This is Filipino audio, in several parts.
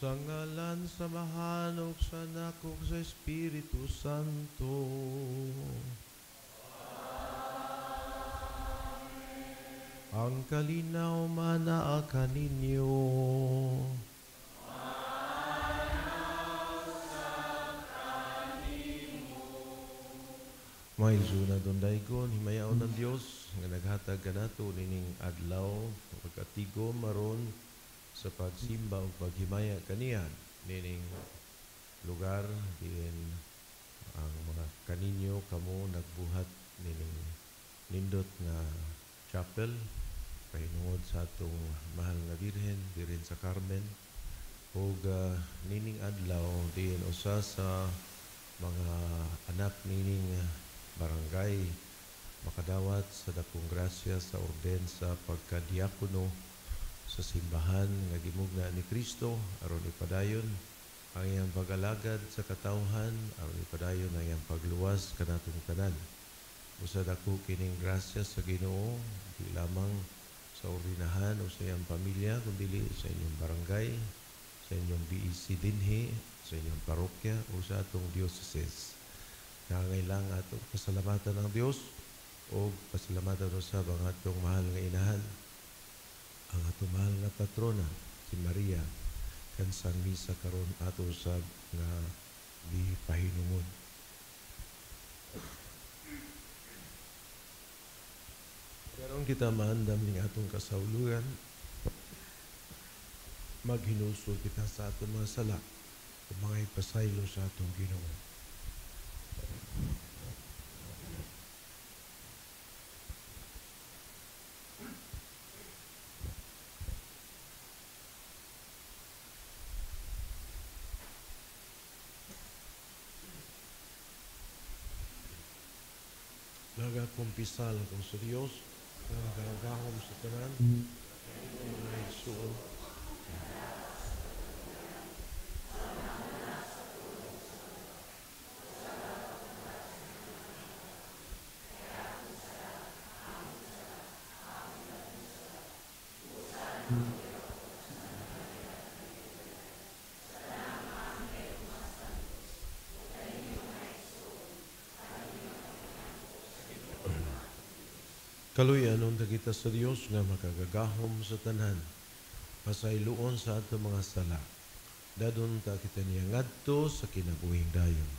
Sa ngalan sa Amahan ug sa Anak ug sa Espiritu Santo. Ang kalinaw manaa kaninyo. May zuna doon daygon, himayaon ng Diyos nga naghatag kanato nining adlaw pagkatigom maron sa pagsimba o paghimaya kaniya nining lugar din ang mga kaninyo kamo nagbuhat nining nindot nga chapel pahinungod sa atong mahal nga Birhen dirin sa Carmen ug nining adlaw din usa sa mga anak nining barangay makadawat sa dakong grasya sa orden sa pagkadiakono sa simbahan nga gimugna ni Kristo aron ipadayon ang iyang pag-alagad sa katawhan aron ipadayon ang iyang pagluwas kanatong tanan. Usa dako kining grasya sa Ginoo di lamang sa ordinahan o sa iyang pamilya kundi sa inyong barangay, sa inyong BEC dinhi, sa inyong parokya o sa atong diocese. Nangangailangan atong pasalamatan ng Dios o pasalamatan sa ang atong mahal nga inahan, ang atong mahal nga patrona, si Maria, kansang misa karon ato sa nga gipahinungod. Karon kita maandam ning atong kasawlugan, maghinusol kita sa atong mga sala, o mga ipasaylo sa atong Ginoo. Nagakumpisal ko sa Dios, nagagahom sa tanan, mga isuon. Kaluyan nung kita sa Dios nga makagagahom sa tanan, pasayloon sa ato mga sala. Dadon ta kita niya ngadto sa kinabuhing dayon.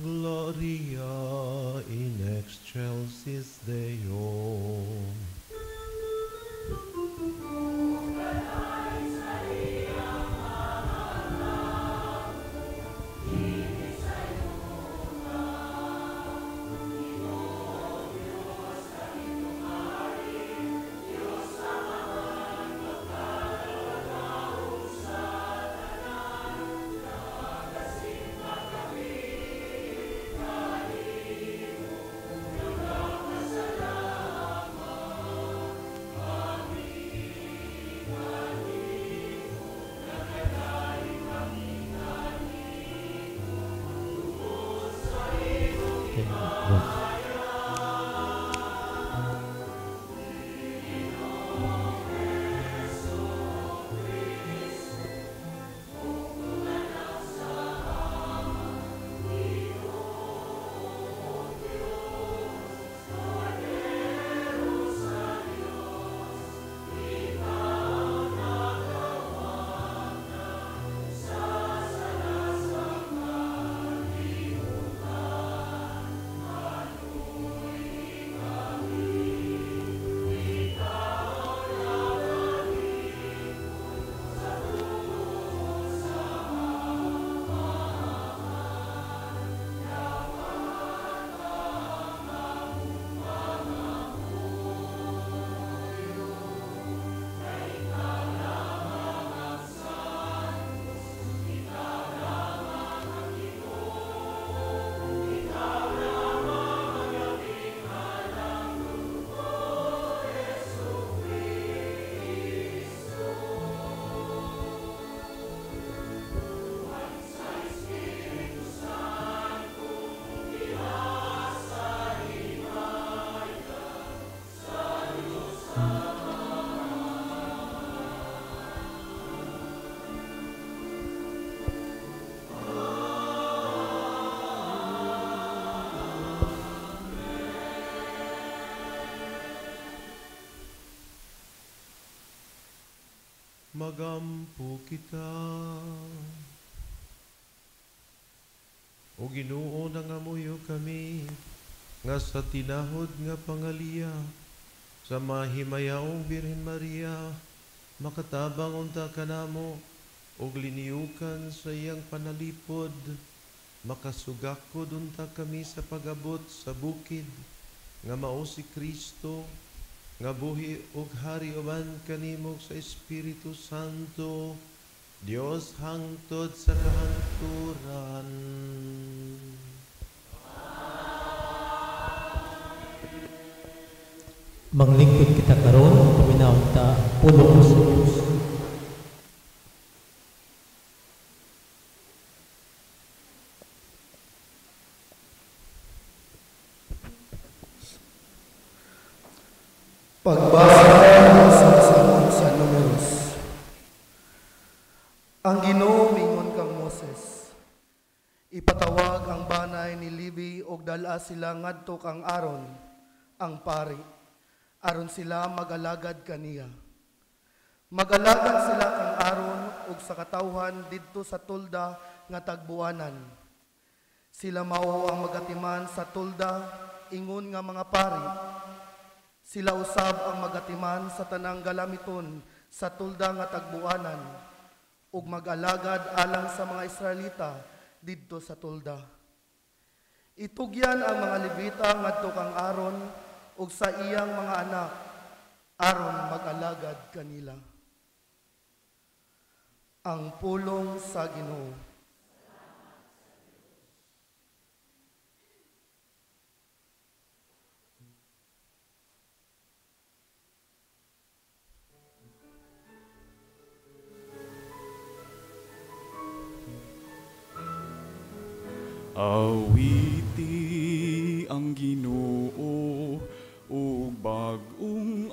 Gloria in excelsis Deo. magampo kita. O Ginoo nangamuyo kami, nga sa tinahod nga pangaliya, sa mahimayaong Birhen Maria, makatabang unta kanamo, og liniyukan sa iyang panalipod, makasugakod unta kami sa pag-abot sa bukid, nga mao si Kristo, nga buhi og hari uban kanimo sa Espiritu Santo, Dios hangtod sa kahangturan. Manglingkod kita karon, paminaon ta pulong sa Diyos. Pagbasa sa Numeros. Ang Ginoo mingon kang Moses, ipatawag ang banay ni Levi og dala sila ngadto kang Aaron, ang pari, aron sila mag-alagad kaniya. Mag-alagad sila kang Aaron og sa katawhan didto sa tulda nga tagbuanan. Sila mao ang magatiman sa tulda, ingon nga mga pari. Sila usab ang magatiman sa tanang galamiton sa tulda nga tagbuanan ug mag-alagad alang sa mga Israelita didto sa tulda. Itugyan ang mga Levita ngadto kang Aaron ug sa iyang mga anak aron mag-alagad kanila. Ang pulong sa Ginoo. Awiti ang Ginoo ug bag-ong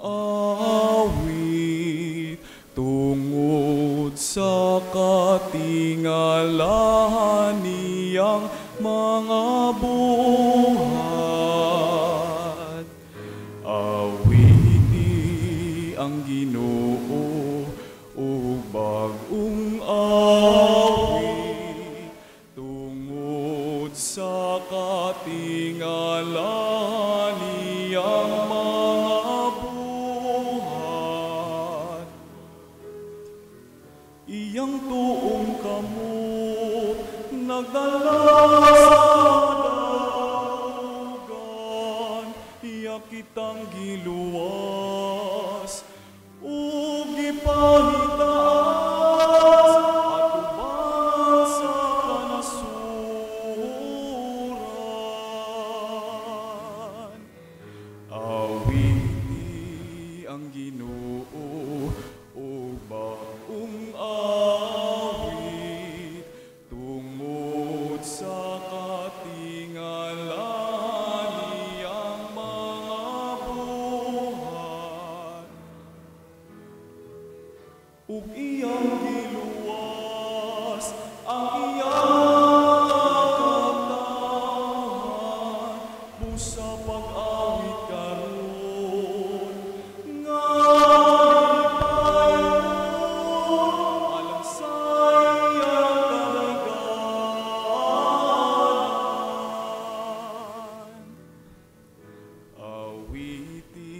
awit tungod sa katingalahan niyang mga buhat. Awiti ang Ginoo ug bag-ong awit sa katingalahan niyang mga buhat. Iyang tuong kamot nagdala sa daugan, iya kitang giluwas ug gipahitaas. Ug iyang giluwas ang iyang katawan busa pag-awit karon nga ipayon alang sa iyang kadaghanan. Awiti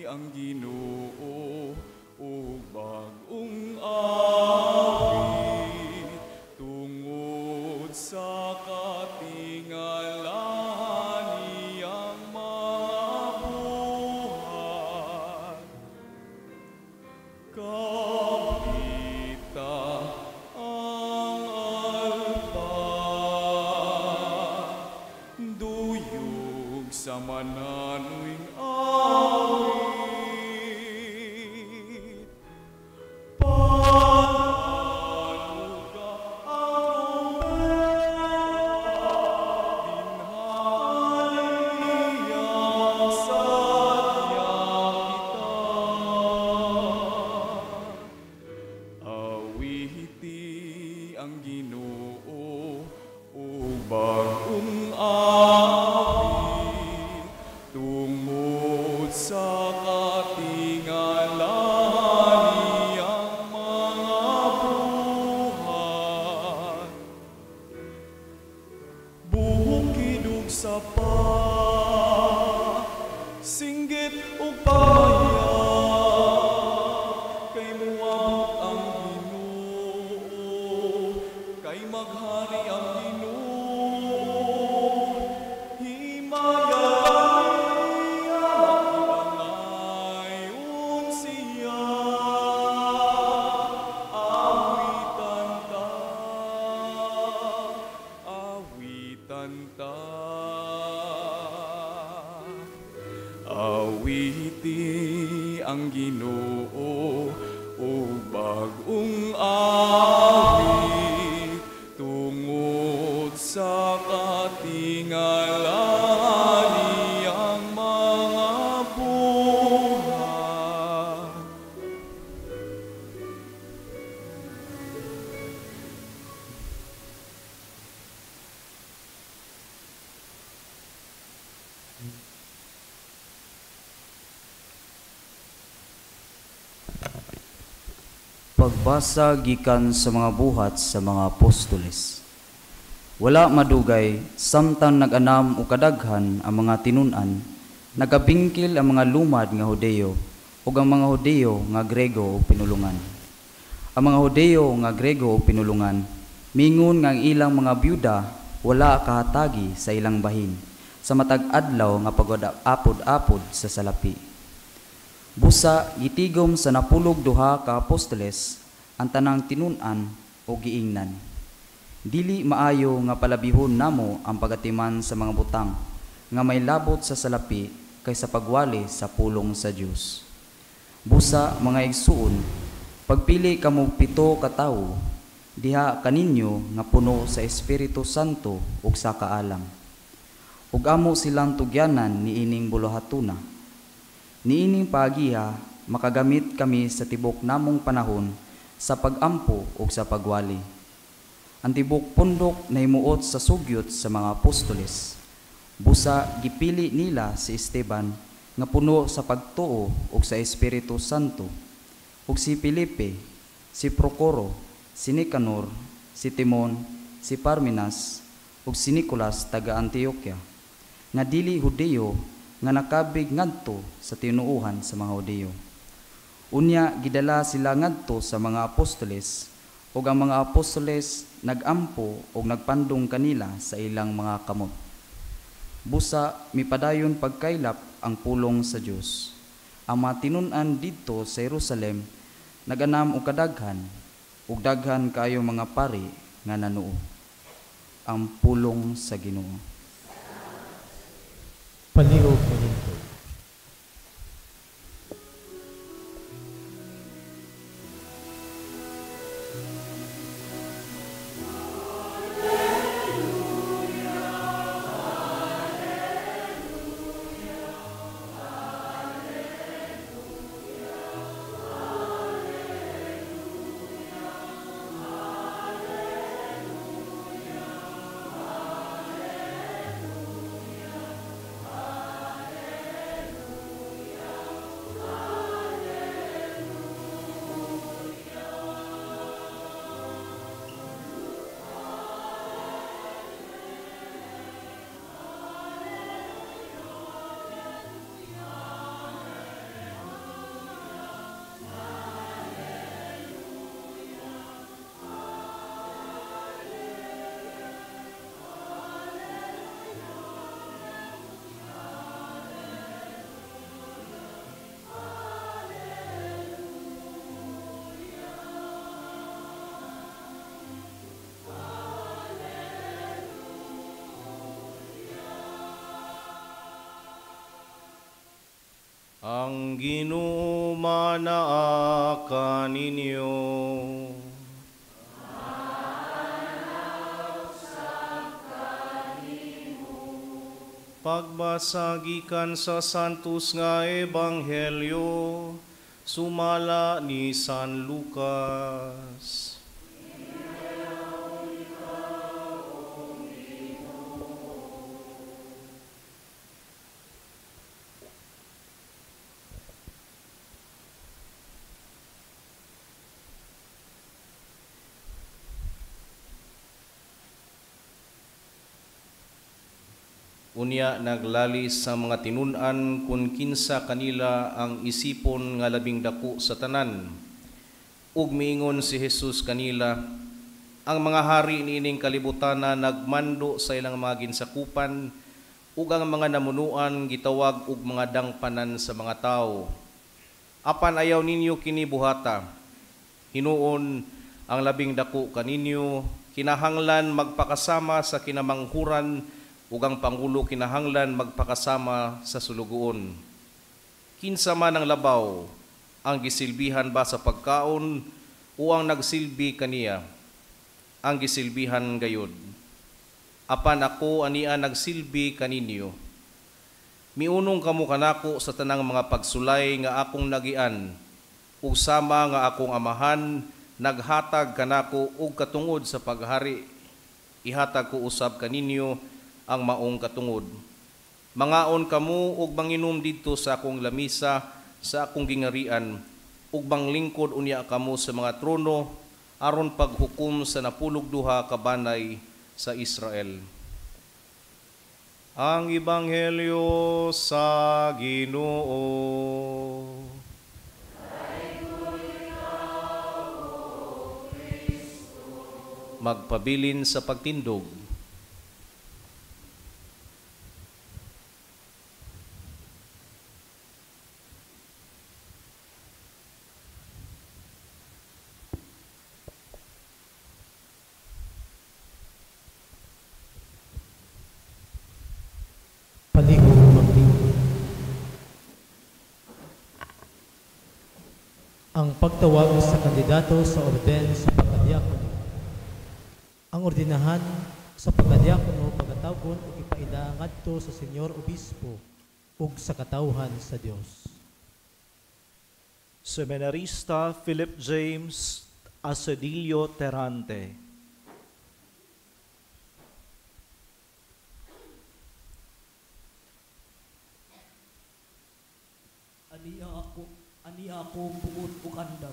ang Ginoo ug bag-ong awit tungod sa katingalahan niyang mga buhat. Kapita ang alpa, duyog sa mananoing awit. Ang Ginoo ug bag-ong awit tungod sa katingalahan niyang mga Awiti ang Ginoo o bagong awit tungod sa katingalan niyang mga buhat. Pagbasa gikan sa mga buhat sa mga apostoles. Wala madugay, samtang nag-anam o kadaghan ang mga tinun-an, nagabingkil ang mga lumad nga Hudeyo, o ang mga Hudeyo nga Grego o pinulungan. Ang mga Hudeyo nga Grego o pinulungan, mingon nga ang ilang mga byuda wala kahatagi sa ilang bahin, sa matag adlaw nga pagod-apod-apod sa salapi. Busa gitigom sa napulog duha ka apostoles ang tanang tinun-an o giingnan. Dili maayo nga palabihon namo ang pagatiman sa mga butang nga may labot sa salapi kaysa pagwali sa pulong sa Dios. Busa mga igsuon, pagpili kamo 7 ka tawo diha kaninyo nga puno sa Espiritu Santo ug sa kaalam. Ug amo silang tugyanan niining buluhatuna. Niining paagiha, makagamit kami sa tibok namong panahon sa pagampo o sa pagwali. Ang tibok pundok na himuot sa sugyot sa mga apostoles. Busa gipili nila si Esteban nga puno sa pagtuo o sa Espiritu Santo, ug si Felipe, si Procoro, si Nicanor, si Timon, si Parmenas, ug si Nicolas taga Antioquia, nga dili Hudeyo nga nakabig ngadto sa tinuuhan sa mga Hudeyo. Unya gidala sila ngadto sa mga apostoles, ug ang mga apostoles nagampo ug nagpandong kanila sa ilang mga kamot. Busa mipadayon pagkaylap ang pulong sa Dios. Ang mga tinun-an didto sa Jerusalem naganam og kadaghan ug daghan kaayo mga pari nga nanuo. Ang pulong sa Ginoo. Paliog mahinto. Ang Ginoo manaa kaninyo. Pagbasa gikan sa santos nga ebanghelyo sumala ni San Lucas. Unya naglalis sa mga tinun-an kun kinsa kanila ang isipon nga labing dako sa tanan. Ug miingon si Jesus kanila, ang mga hari niining kalibutan na nagmando sa ilang mga ginsakupan, ug ang mga namunuan gitawag og mga dangpanan sa mga tao. Apan ayaw ninyo kini buhata. Hinuon ang labing dako kaninyo, kinahanglan magpakasama sa kinamanghuran ug ang pangulo kinahanglan magpakasama sa sulugoon. Kinsa man ang labaw, ang gisilbihan ba sa pagkaon o ang nagsilbi kaniya, ang gisilbihan gayud. Apan ako ania nagsilbi kaninyo. Miunong kamo kanako sa tanang mga pagsulay nga akong nagian, ug sama nga akong amahan naghatag kanako og katungod sa paghari. Ihatag ko usab kaninyo ang maong katungod. Mangaon kamo og manginom didto sa akong lamisa sa akong gingarian, ug manglingkod unya kamo sa mga trono aron paghukom sa napulog duha ka banay sa Israel. Ang Ebanghelyo sa Ginoo. Magpabilin sa pagtindog. Palihog maglingkod. Ang pagtawag sa kandidato sa orden sa pagkadiakono. Ang ordinahan sa pagkadiakono pagkatawgon ug ipaila ngadto sa Senyor Obispo ug sa katawhan sa Dios. Seminarista Philip James Asedilio Terante. Ani ako bukod bukandam.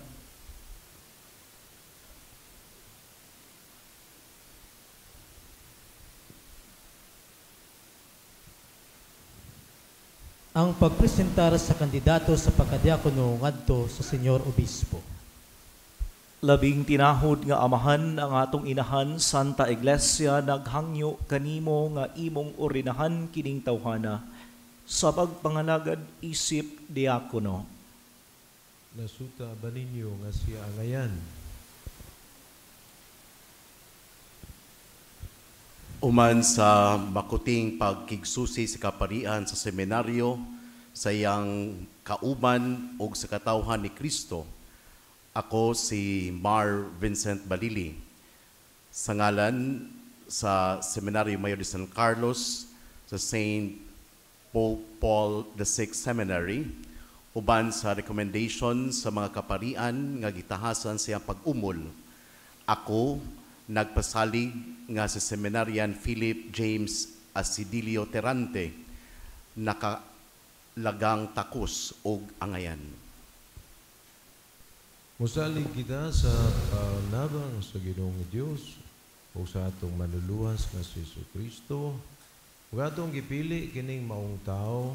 Ang pagpresentar sa kandidato sa pagkadiakono ngadto sa Senyor Obispo. Labing tinahod nga amahan ang atong inahan Santa Iglesia naghangyo kanimo nga imong orinahan kining tawhana sa pagpangalagad isip diakono. Nasuta ba ninyo nga siya angayan? Uman sa makuting pagkigsusi sa kaparian sa seminaryo, sa iyang kauban o sa katawhan ni Kristo, ako si Mar Vincent Balili. Sa ngalan sa Seminaryo Mayor de San Carlos, sa St. Pope Paul VI Seminary, uban sa recommendation sa mga kaparian nga gitahasan sa iyang pag-umol, ako nagpasalig nga sa Seminarian Philip James Asedilio Terante, nakalagang takos og angayan. Musalig kita sa panabang sa Ginoong Dios o sa atong manluluwas nga si Jesucristo, ug atong gipili kining maong tao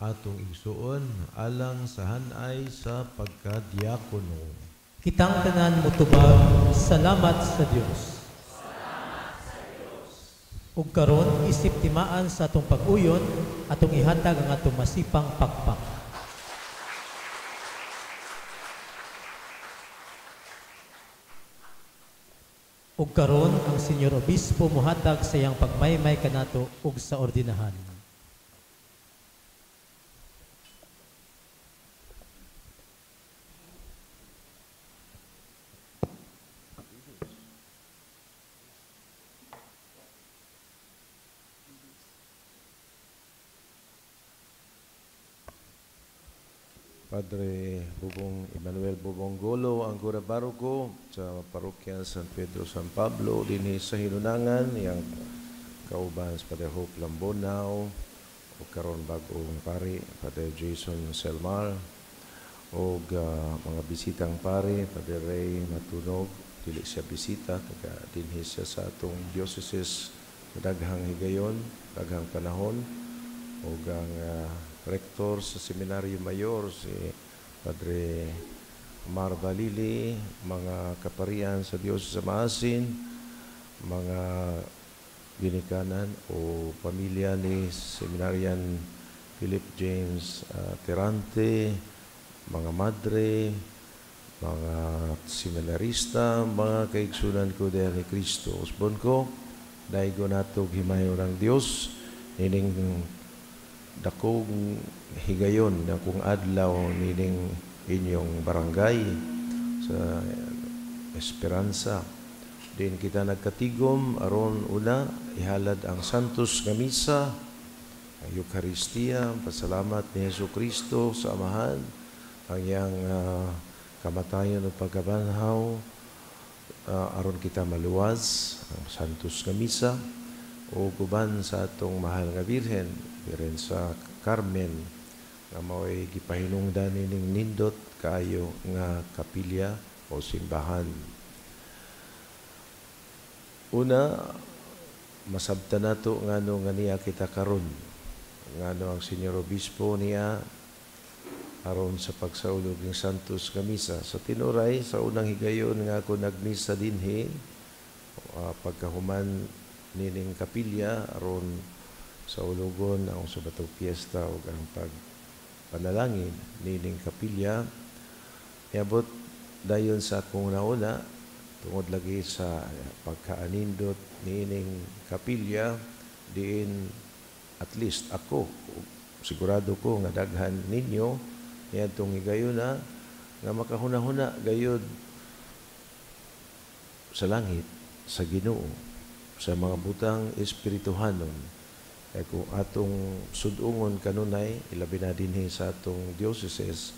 atong igsuon alang sa hanay sa pagkadiakono. Kitang tanan mutubag, salamat sa Dios. Ug karon isip timaan sa atong pag-uyon, atong ihatag ang atong masipang pakpak. Ug karon ang Senyor Obispo mohatag sa iyang pagmaymay kanato ug sa ordinahan. Padre Bubong Emmanuel Bubong Golo, ang Gura Barugo sa Parokya San Pedro San Pablo, dinhi sa Hinunangan, yang kauban sa Padre Hope Lambonao, o karon bagong pari, Padre Jason Selmar, o mga bisitang pari, Padre Ray Matunog, dili siya bisita, taga dinhi siya sa atong diocese, daghang higayon, daghang panahon, o ang rektor sa Seminaryo Mayor, si Padre Mar Balili, mga kaparian sa Diyos sa Maasin, mga ginikanan o pamilya ni Seminarian Philip James Terante, mga madre, mga seminarista, mga kaigsunan ko dahil ni Kristo. Usbon ko, dahil ko nato himayo ng Diyos, nining dakong higayon na kung adlaw nining inyong barangay sa Esperanza. Din kita nagkatigom aron una ihalad ang Santos nga Misa, ang Eucharistia, pasalamat ni Jesucristo sa Amahan, ang iyang kamatayon at pagkabanhaw, aron kita maluwas ang Santos nga Misa, o guban sa atong mahal nga Birhen, Birhen sa Carmen, nga mao'y gipahinungdan nining nindot kaayo nga kapilya o simbahan. Una, masabta nato ngano nga niya kita karon, ngano ang Senyor Obispo niya aron sa pagsaulog ng Santos nga Misa. Sa tinuray, sa unang higayon nga ako nagmisa dinhi, pagkahuman nining kapilya aron sa ulugon ang sa batong piyesta o ang pagpanalangin nining kapilya, iabot dayon sa akong nauna tungod lagi sa pagkaanindot nining kapilya, diin at least ako, sigurado ko nga daghan ninyo niadtong higayon na nga makahuna-huna gayud sa langit sa Ginoo, sa mga butang espirituhanon. Kaya kung atong sudungon kanunay, ilabi na dinhi sa atong diocese,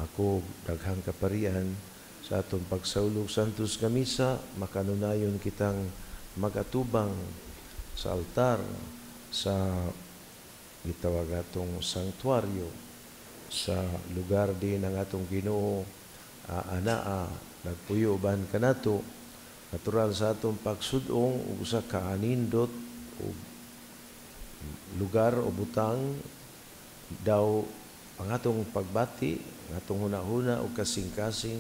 ako daghang kaparian sa atong pagsaulog Santos nga Misa, makanunayon kitang magatubang sa altar sa gitawag atong sanktuaryo, sa lugar din ng atong Ginoo, anaa, nagpuyo uban kanato, natural sa atong pagsudong usa ka anindot o lugar o butang daw ang atong pagbati, ang atong hunahuna o kasing-kasing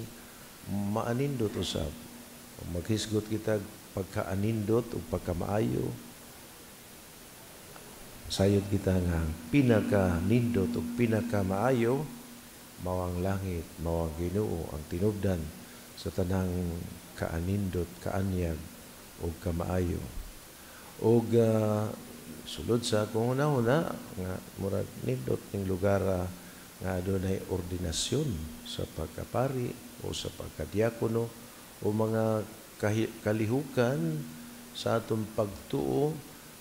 maanindot usab. Maghisgot kita pagkaanindot o pagkamaayo, sayod kita nga pinaka-nindot o pinaka-maayo mawang langit, mawang Ginoo ang tinubdan sa tanang kaanindot, kaanyag o kamaayo. O sulod sa kung una-una nga murag nindot ning lugar nga adunay ordinasyon sa pagkapari o sa pagkadiakono o mga kalihukan sa atong pagtuo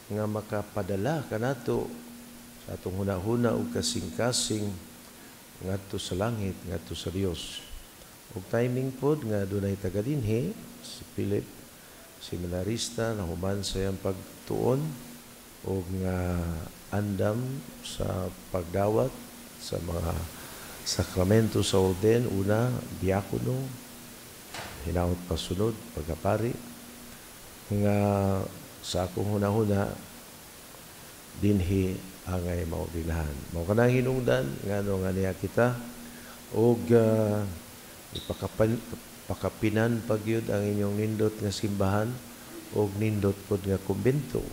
nga makapadala kanato sa atong hunahuna o kasing-kasing ngadto sa langit, ngadto sa Dios. O timing pod nga dunay taga dinhi si Philip, seminarista na human sa iyang pagtuon o nga andam sa pagdawat sa mga sakramento sa orden, una diakono, hinaut pasunod pagkapari, nga sa akong hunahuna dinhi angay maordinahan. Mao kanang hinungdan ngano nga niya kita og pakapinan pagyud ang inyong nindot nga simbahan o nindot pod nga kumbento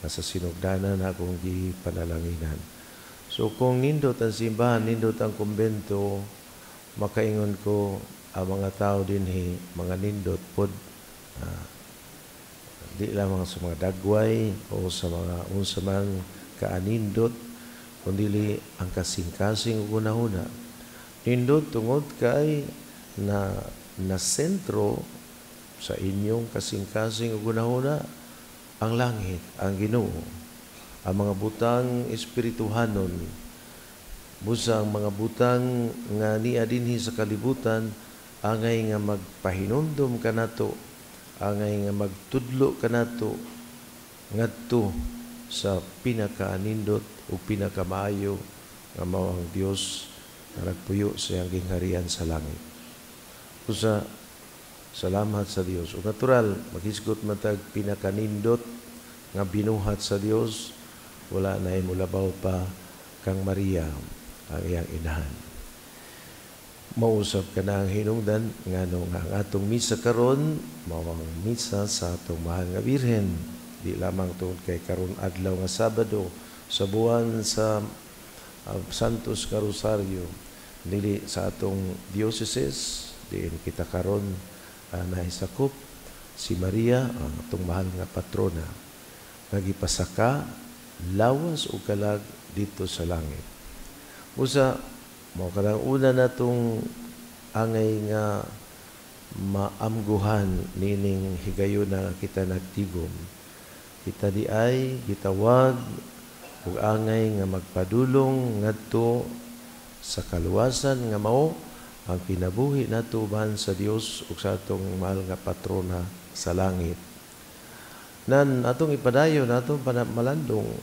nga sa sinugdanan akong gipanalanginan. So kung nindot ang simbahan, nindot ang kumbento, makaingon ko ang mga tao dinhi mga nindot pod di lamang sa mga dagway o sa mga unsa man kaanindot, kundi ang kasing-kasing una-una. Nindot tungod kay na sentro sa inyong kasing-kasing una-una ang langit, ang Ginoo, ang mga butang espirituhanon, busa ang mga butang nga niya dinhi sa kalibutan, angay nga magpahinumdum kanato, angay nga magtudlo kanato ngadto sa pinakaanindot o pinakamaayo nga mao ang Dios na nagpuyo sa iyang gingharian sa langit. Usa, salamat sa Dios. O natural, maghisgot matag pinakanindot nga binuhat sa Dios, wala na imulabaw pa kang Maria, ang iyang inahan. Mausap ka na ang hinungdan, nga nung ang atong misa karon, mawang misa sa atong mahal nga Birhen, di lamang tungod kay karon adlaw nga Sabado, sa buwan sa Santos nga Rosario, dili sa atong diocese, diin kita karon nahisakop si Maria, ang atong mahal nga patrona, nagipasaka lawas o kalag dito sa langit. Usa, mao kanang una natong angay nga maamguhan nining higayon na kita nagtigom. Kita di ay gitawag ug angay nga magpadulong ngadto sa kaluwasan nga mao ang kinabuhi nato man sa Dios ug sa atong mahal nga patrona sa langit. Nan atong ipadayon natong malandong.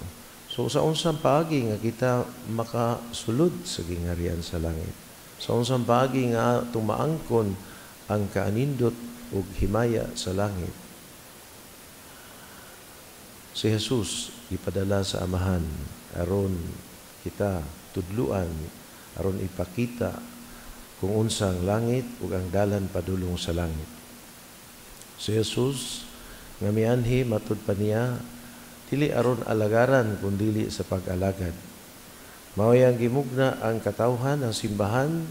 So sa unsang paagi nga kita makasulod sa gingharian sa langit. Sa unsang paagi nga atong maangkon ang kaanindot ug himaya sa langit. Si Jesus ipadala sa Amahan aron kita tudluan, aron ipakita kung unsang langit ug ang dalan padulong sa langit. Si Jesus nga mianhi matud pa niya dili aron alagaran kundi sa pag-alagad. Mao yang gimugna ang katawhan ang simbahan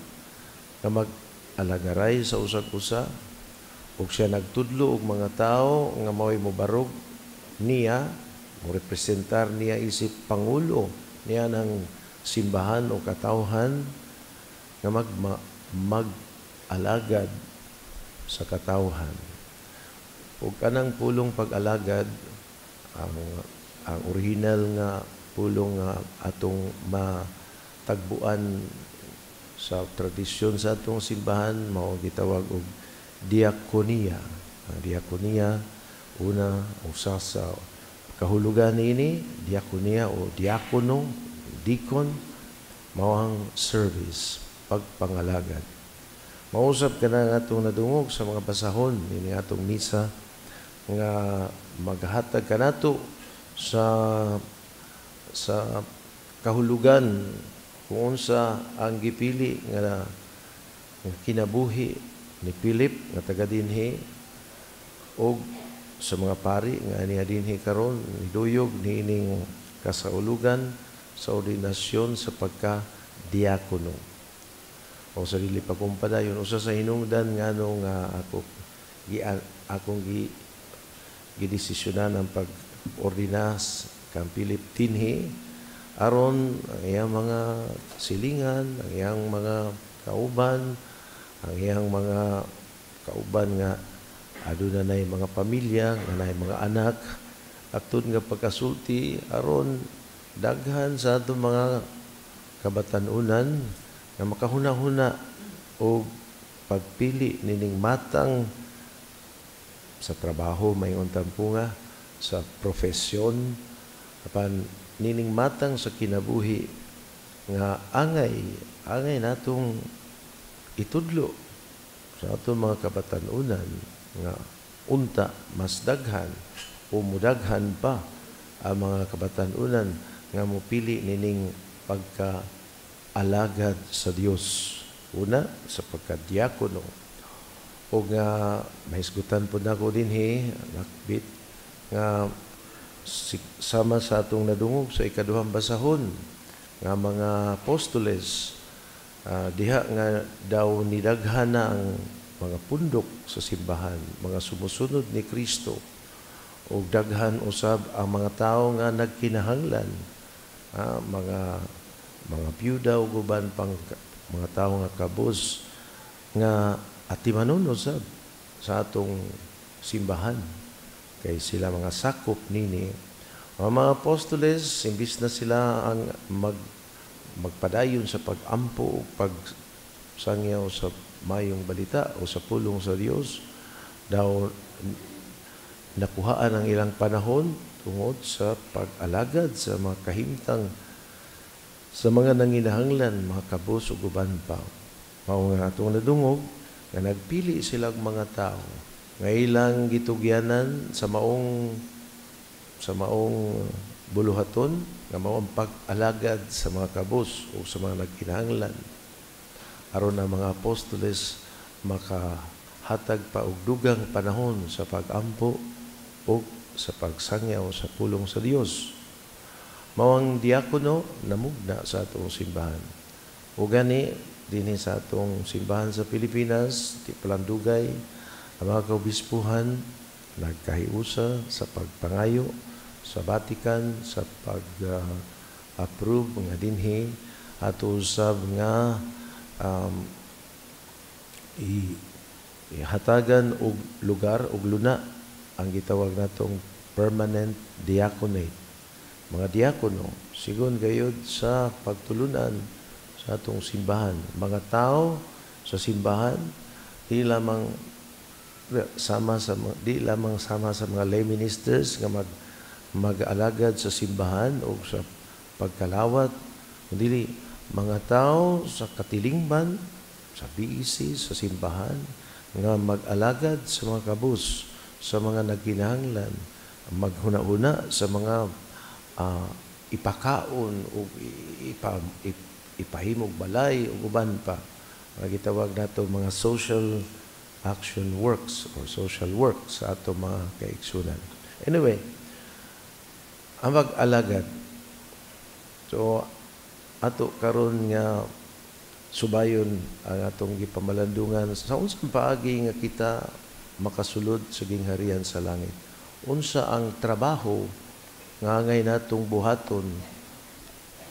nga mag-alagaray sa usag-usa ug siya nagtudlo og mga tao nga mao'y mobarog niya, mo representar niya isip pangulo niya ng simbahan o katawhan nga mag-alagad sa katawhan. Ug kanang pulong pag-alagad ang original nga pulong nga atong matagbuan sa tradisyon sa atong simbahan mao gitawag og diakonia. Ang diakonia una usa sa kahulugan niini diakonia o diakono, deacon mao ang service, pagpangalagad. Mausap ka na atong nadungog sa mga basahon ini atong misa nga maghatag kanato sa kahulugan kung unsa ang gipili nga kinabuhi ni Philip nga taga dinhi og sa mga pari nga aniya dinhi karon niduyog niining kasaulugan sa ordinasyon sa pagka-diakono. O sa dili pa kumpadayon usa sa hinungdan ngano nga akong gidesisyonan ang pag-ordinas kang Philip dinhi aron ang iyang mga silingan, ang iyang mga kauban, ang iyang mga kauban nga adunay mga pamilya, nga nay mga anak, atud nga pagkasulti aron daghan sa atong mga kabatanunan nga makahuna-huna o pagpili nining matang sa trabaho may untampunga sa profesyon apan nining matang sa kinabuhi nga angay natong itudlo sa atong mga kabatanunan nga unta mas daghan o mudaghan pa ang mga kabatanunan nga mopili nining pagka-alagad sa Dios. Una sa pagka-diakono o nga mahisgutan po na ko dinhi nakbit nga sama sa atong nadungog sa ikaduhang basahon nga mga apostoles diha nga daw nidaghan na ang mga pundok sa simbahan, mga sumusunod ni Kristo o daghan usab ang mga tao nga nagkinahanglan, mga byuda o guban pang mga tao nga kabus nga atimanon usab sa atong simbahan kay sila mga sakop nini. Ang mga apostoles imbis na sila ang magpadayon sa pag-ampo o pagsangyaw sa mayong balita o sa pulong sa Dios daw nakuhaan ang ilang panahon tungod sa pag-alagad sa mga kahimtang sa mga nanginahanglan, mga kabus o guban pa. Mao nga atong nadungog nga nagpili silang mga tao nga ilang gitugyanan sa maong buluhaton nga mao ang pag-alagad sa mga kabus o sa mga nagkinahanglan aron ang mga apostoles makahatag pa og dugang panahon sa pag-ampo o sa pagsangyaw sa pulong sa Dios. Mao ang diakono namugna sa atong simbahan. O gani dinhi sa atong simbahan sa Pilipinas, di palandugay ang mga kaobispuhan nagkahiusa sa pagpangayo sa Vatican sa approve nga dinhi ato usab nga ihatagan og lugar og luna ang gitawag natong permanent diaconate. Mga diakono, sigon gayud sa pagtulunan sa atong simbahan. Mga tao sa simbahan, di lamang sama sa mga lay ministers nga mag-alagad sa simbahan o sa pagkalawat, kundi mga tao sa katilingban, sa BEC, sa simbahan, nga mag-alagad sa mga kabus, sa mga nagkinahanglan, maghuna-una sa mga ipakaon o ipahimog balay o uban pa. Mga gitawag nato mga social action works or social work sa ato mga kaigsunan. Anyway, ang mag-alagad. So, ato karon nga subayon ang atong gipamalandungan sa unsang paagi nga kita makasulod sa gingharian sa langit. Unsa ang trabaho nga ngay natong buhaton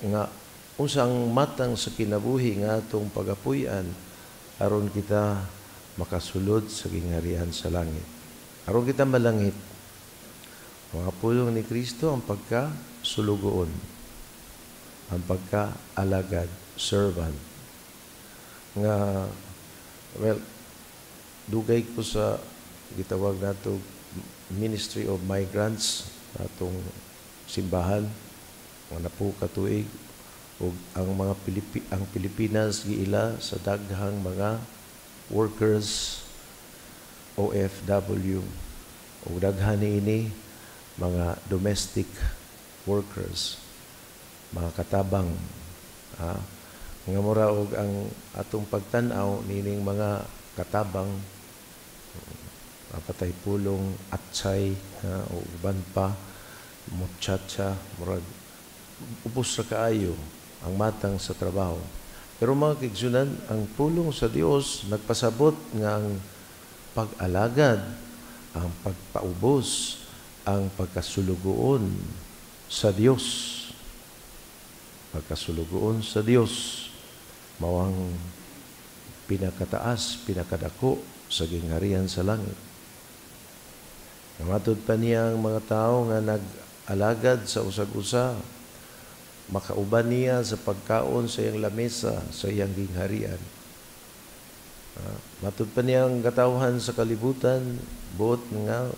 nga unsa ang matang sa kinabuhi nga atong pagapuy-an aron kita makasulod sa gingharian sa langit. Aron kita malangit. Mga pulong ni Kristo ang pagkasulugoon, ang pagkaalagad, servant. Nga, well, dugay ko sa gitawag nato Ministry of Migrants atong simbahan nga napo katuig ug ang mga ang Pilipinas giila sa daghang mga workers OFW ug daghan niini mga domestic workers, mga katabang nga mura og ang atong pagtan-aw nining mga katabang patay pulong atsay o uban pa muchacha murag ubos ra kaayo ang matang sa trabaho. Pero mga kaigsunan, ang pulong sa Dios nagpasabot nga ang pag-alagad, ang pagpaubos, ang pagkasulugoon sa Dios. Pagkasulugoon sa Dios mawang pinakataas, pinakadako sa gingharian sa langit. Namatod pa niya ang mga tao nga nag-alagad sa usag-usa, makauban niya sa pagkaon sa iyang lamesa, sa iyang gingharian. Matod pa niya ang katawhan sa kalibutan, buot nga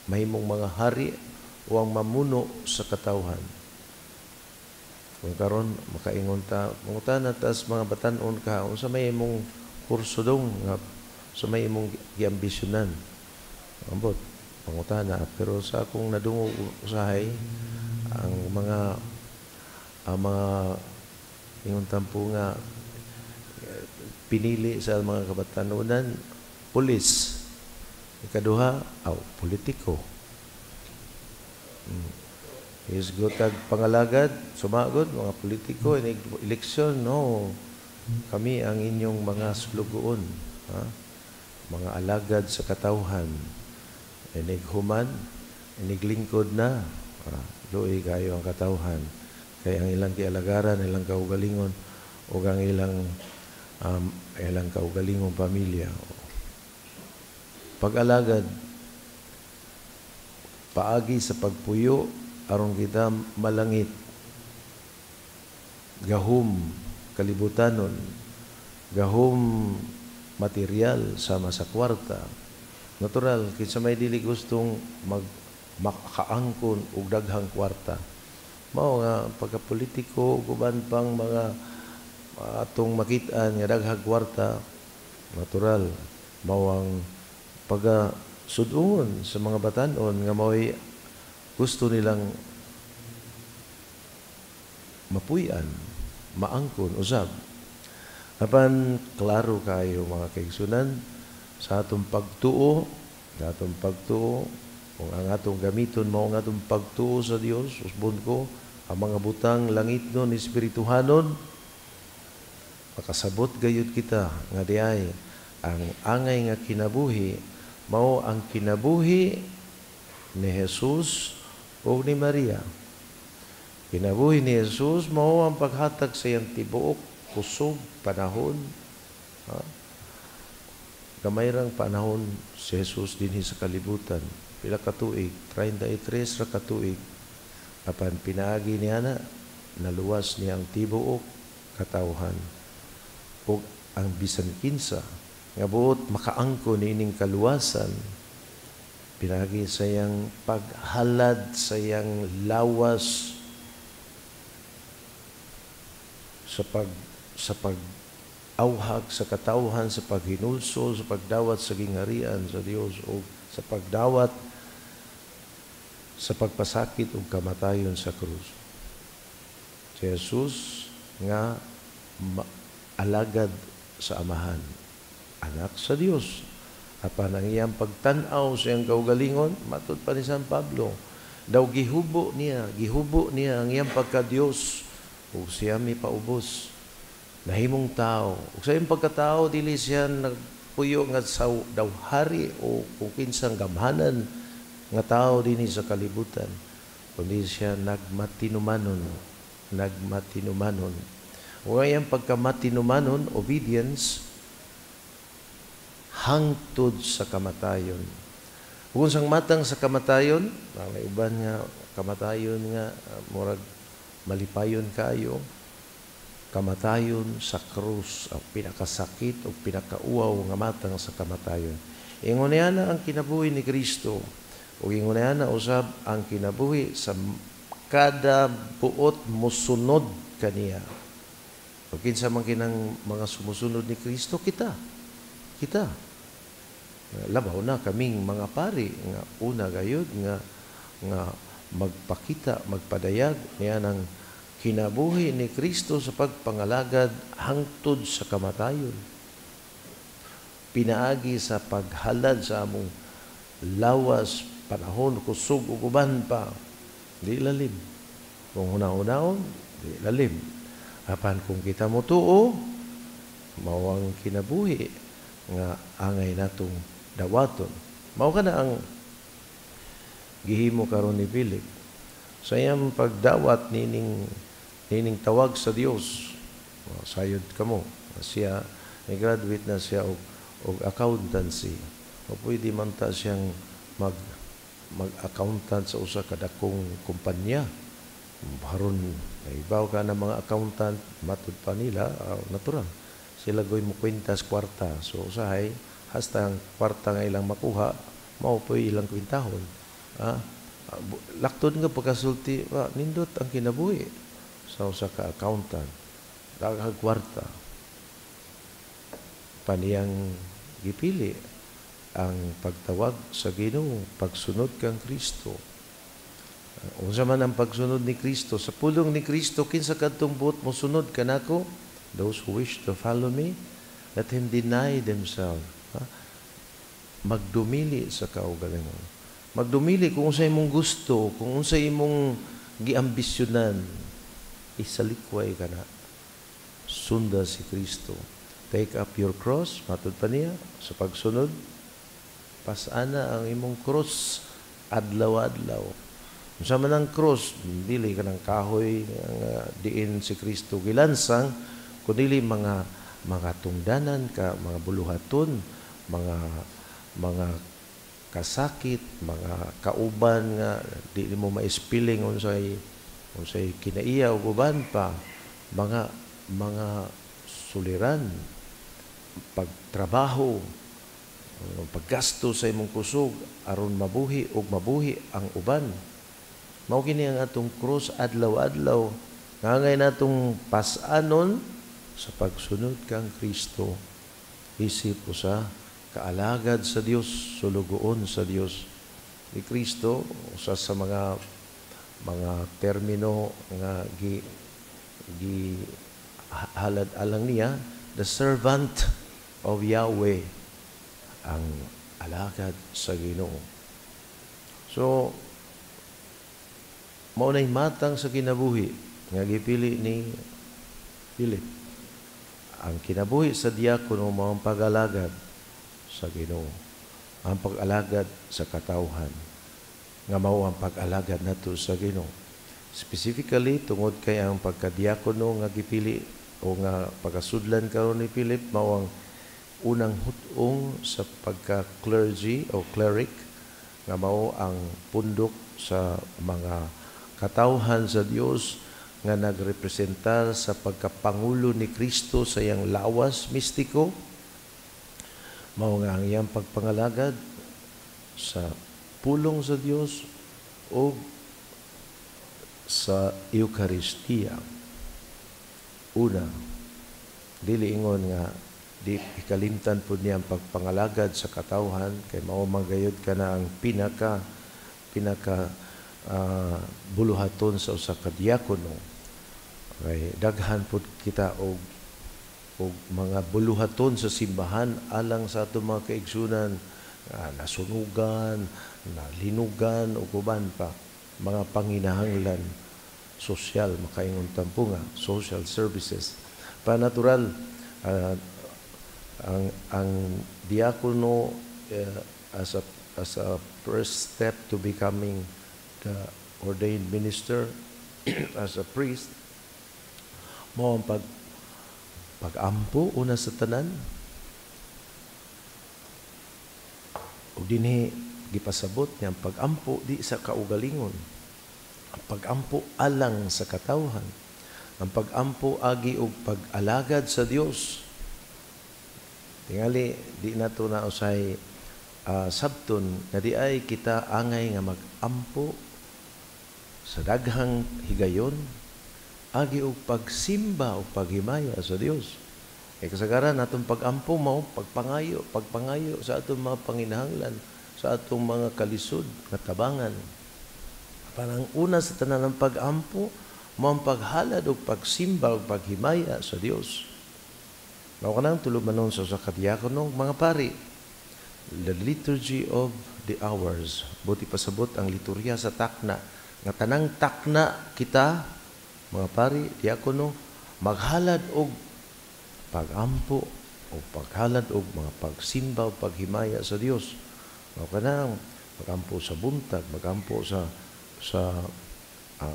mahimong mga hari o ang mamuno sa katawhan. Kung karon makaingon ta, mangutana tas mga batan-on ka, unsa may imong kurso dong nga sa may imong giambisyonan. Ambot, pangutana. Pero sa akong nadungog usahay, ang mga ingon tampo nga pinili sa mga kabatanunan, pulis. Ikaduha, politiko. Isgotag pangalagad, sumagod, mga politiko, eleksyon, no. Kami ang inyong mga sulugoon. Mga alagad sa katawhan. Inighuman, iniglingkod na. Luoy kayo ang katawhan. Kaya ang ilang kialagaran, ilang kaugalingon, o ang ilang kaugalingong pamilya. Pag-alagad, paagi sa pagpuyo, aron kita malangit, gahum, kalibutanon, gahum, material, sama sa kwarta. Natural, kinsa may dili gustong makaangkon og daghang kwarta. Mao nga pagkapolitiko, guban pang mga atong makitaan nga daghang kwarta, natural, mao ang pagasuduon sa mga batan-on nga mao'y gusto nilang mapuy-an, maangkon, usab. Apan, klaro kayo mga kaigsunan, sa atong pagtuo, kung ang atong gamiton mo ang atong pagtuo sa Dios, usbon ko, ang mga butang langit nun, espirituhanon, makasabot gayud kita, nga diay, ang angay nga kinabuhi, mao ang kinabuhi ni Jesus o ni Maria. Kinabuhi ni Jesus, mao ang paghatag sa iyang tibuok, kusog, panahon. Ha? Gamay rang panahon si Jesus dinhi sa kalibutan. Pila ka tuig, 33 ra ka tuig. Apan pinaagi niya na, naluwas niya ang tibuok, katawhan. O ang bisan kinsa, nga buot makaangko nining kaluwasan, pinagi sa iyang paghalad, sa iyang lawas, sa pag-auhag sa katawhan, sa paghinulsol, sa pagdawat sa gingharian sa Dios, o sa pagdawat sa pagpasakit o kamatayon sa krus. Si Jesus nga alagad sa Amahan, anak sa Dios. Apan ang iyang pagtanaw sa iyang kaugalingon, matod pa ni San Pablo, daw gihubo niya ang iyang pagka-Dios, o siya may paubos, nahimong tao. O sa iyang pagkatao, dili siya nagpuyo nga sa daw hari o kung kinsang gamhanan nga tao din sa kalibutan, kundi siya nagmatinumanon. O ang pagkamatinumanon, obedience, hangtod sa kamatayon. Kung sang matang sa kamatayon, may uban nga kamatayon nga murag malipayon kayo, kamatayon sa krus, ang pinakasakit o pinakauaw nga matang sa kamatayon. Ingon niya na ang kinabuhi ni Kristo, o ingon niya na usab ang kinabuhi sa kada buot musunod kaniya. O kinsa man kinang mga sumusunod ni Kristo, kita. Labaw na kaming mga pari nga una gayud nga magpakita, magpadayag niya ng kinabuhi ni Kristo sa pagpangalagad hangtod sa kamatayon. Pinaagi sa paghalad sa among lawas, panahon, kusog, uguban pa. Di lalim. Kung una-unaon, di lalim. Apan kung kita mo tuo, mawang kinabuhi nga angay natong dawaton. Mao ka na ang gihimo karon ni Philip. Sa iyang pagdawat nining tawag sa Dios. Sayod kamo. Siya, may graduate na siya og accountancy. O pwede man ta siyang mag-accountant sa usa ka dakong kumpanya. Haron, ibaw ka na mga accountant, matud pa nila, natural. Sila goy mo kwintas kwarta. So, usahay, hasta ang kwarta nga ilang makuha, mao po ilang kwintahon. Laktod nga pagkasulti, nindot ang kinabuhi sa usa ka accountant. Daghang kwarta. Paniyang gipili ang pagtawag sa Ginoo, pagsunod kang Kristo. Unsa man ang pagsunod ni Kristo, sa pulong ni Kristo, kinsa kadtong buot mo sunod kanako? Those who wish to follow me, let him deny themselves. Magdumili sa kaugalingon. Magdumili kung unsay imong gusto, kung unsay imong giambisyonan, isalikway ka na. Sunda si Kristo. Take up your cross, matud pa niya, sa pagsunod, pasana ang imong cross, adlaw-adlaw. Unsa man ang cross, dili ka ng kahoy, diin si Kristo gilansang, kundi mga tungdanan ka, mga buluhaton, mga kasakit, mga kauban nga di mo maispiling unsay kinaiya o uban pa, mga suliran, pagtrabaho, paggasto sa imong kusog aron mabuhi ang uban. Mao kini ang atong krus adlaw-adlaw, ngangay natong pasanon sa pagsunod kang Kristo. Isip usa kaalagad sa Dios, sulugoon sa Dios. Ni Kristo usa sa mga termino nga gi halad alang niya, the servant of Yahweh, ang alagad sa Ginoo. So mao nay matang sa kinabuhi nga gipili ni Philip. Ang kinabuhi sa diakono mao ang pag-alagad sa Ginoo, ang pag-alagad sa katawhan, nga mao ang pag-alagad nato sa Ginoo. Specifically tungod kay ang pagkadiakono nga gipili o nga pagkasudlan karon ni Philip mao ang unang hutong sa pagka-clergy o cleric nga mao ang pundok sa mga katawhan sa Dios nga nagrepresentar sa pagkapangulo ni Kristo sa iyang lawas mistiko. Mao nga ang iyang pagpangalagad sa pulong sa Dios o sa Eucharistia. Una, dili ingon nga di ikalimtan po niya ang pagpangalagad sa katawhan kay mao magayod ka na ang pinaka buluhaton sa usa ka diakono. Kay daghan po kita og mga buluhaton sa simbahan alang sa atong mga kaigsunan, nasunugan, nalinugan o kuban pa mga panginahanglan sosyal, makaingon tampunga, social services. Panatural, ang diakono as a first step to becoming the ordained minister as a priest, mo ang pag-ampo una sa tanan, o dinhi gipasabot niya ang pag-ampo di sa kaugalingon, ang pag-ampo alang sa katawhan, ang pag-ampo agi og pag-alagad sa Dios. Tingali di nato na usay sabton nga di ay kita angay nga mag-ampo sa daghang higayon agi og pagsimba o paghimaya sa Dios. Kay kasagaran atong pag-ampo mao pagpangayo sa atong mga panginahanglan, sa atong mga kalisod nga tabangan. Parang una sa tanan ng pag-ampo, mao ang paghalad o pagsimba o paghimaya sa Dios. Mao kanang tulumanon sa kadiakono mga pari, the liturgy of the hours. Buti pasabot ang liturya sa takna. Nga tanang takna kita, mga pari, diakono, maghalad og pag-ampo o paghalad og mga pagsimba o paghimaya sa Dios. Mao kanang magampo sa buntag, magampo sa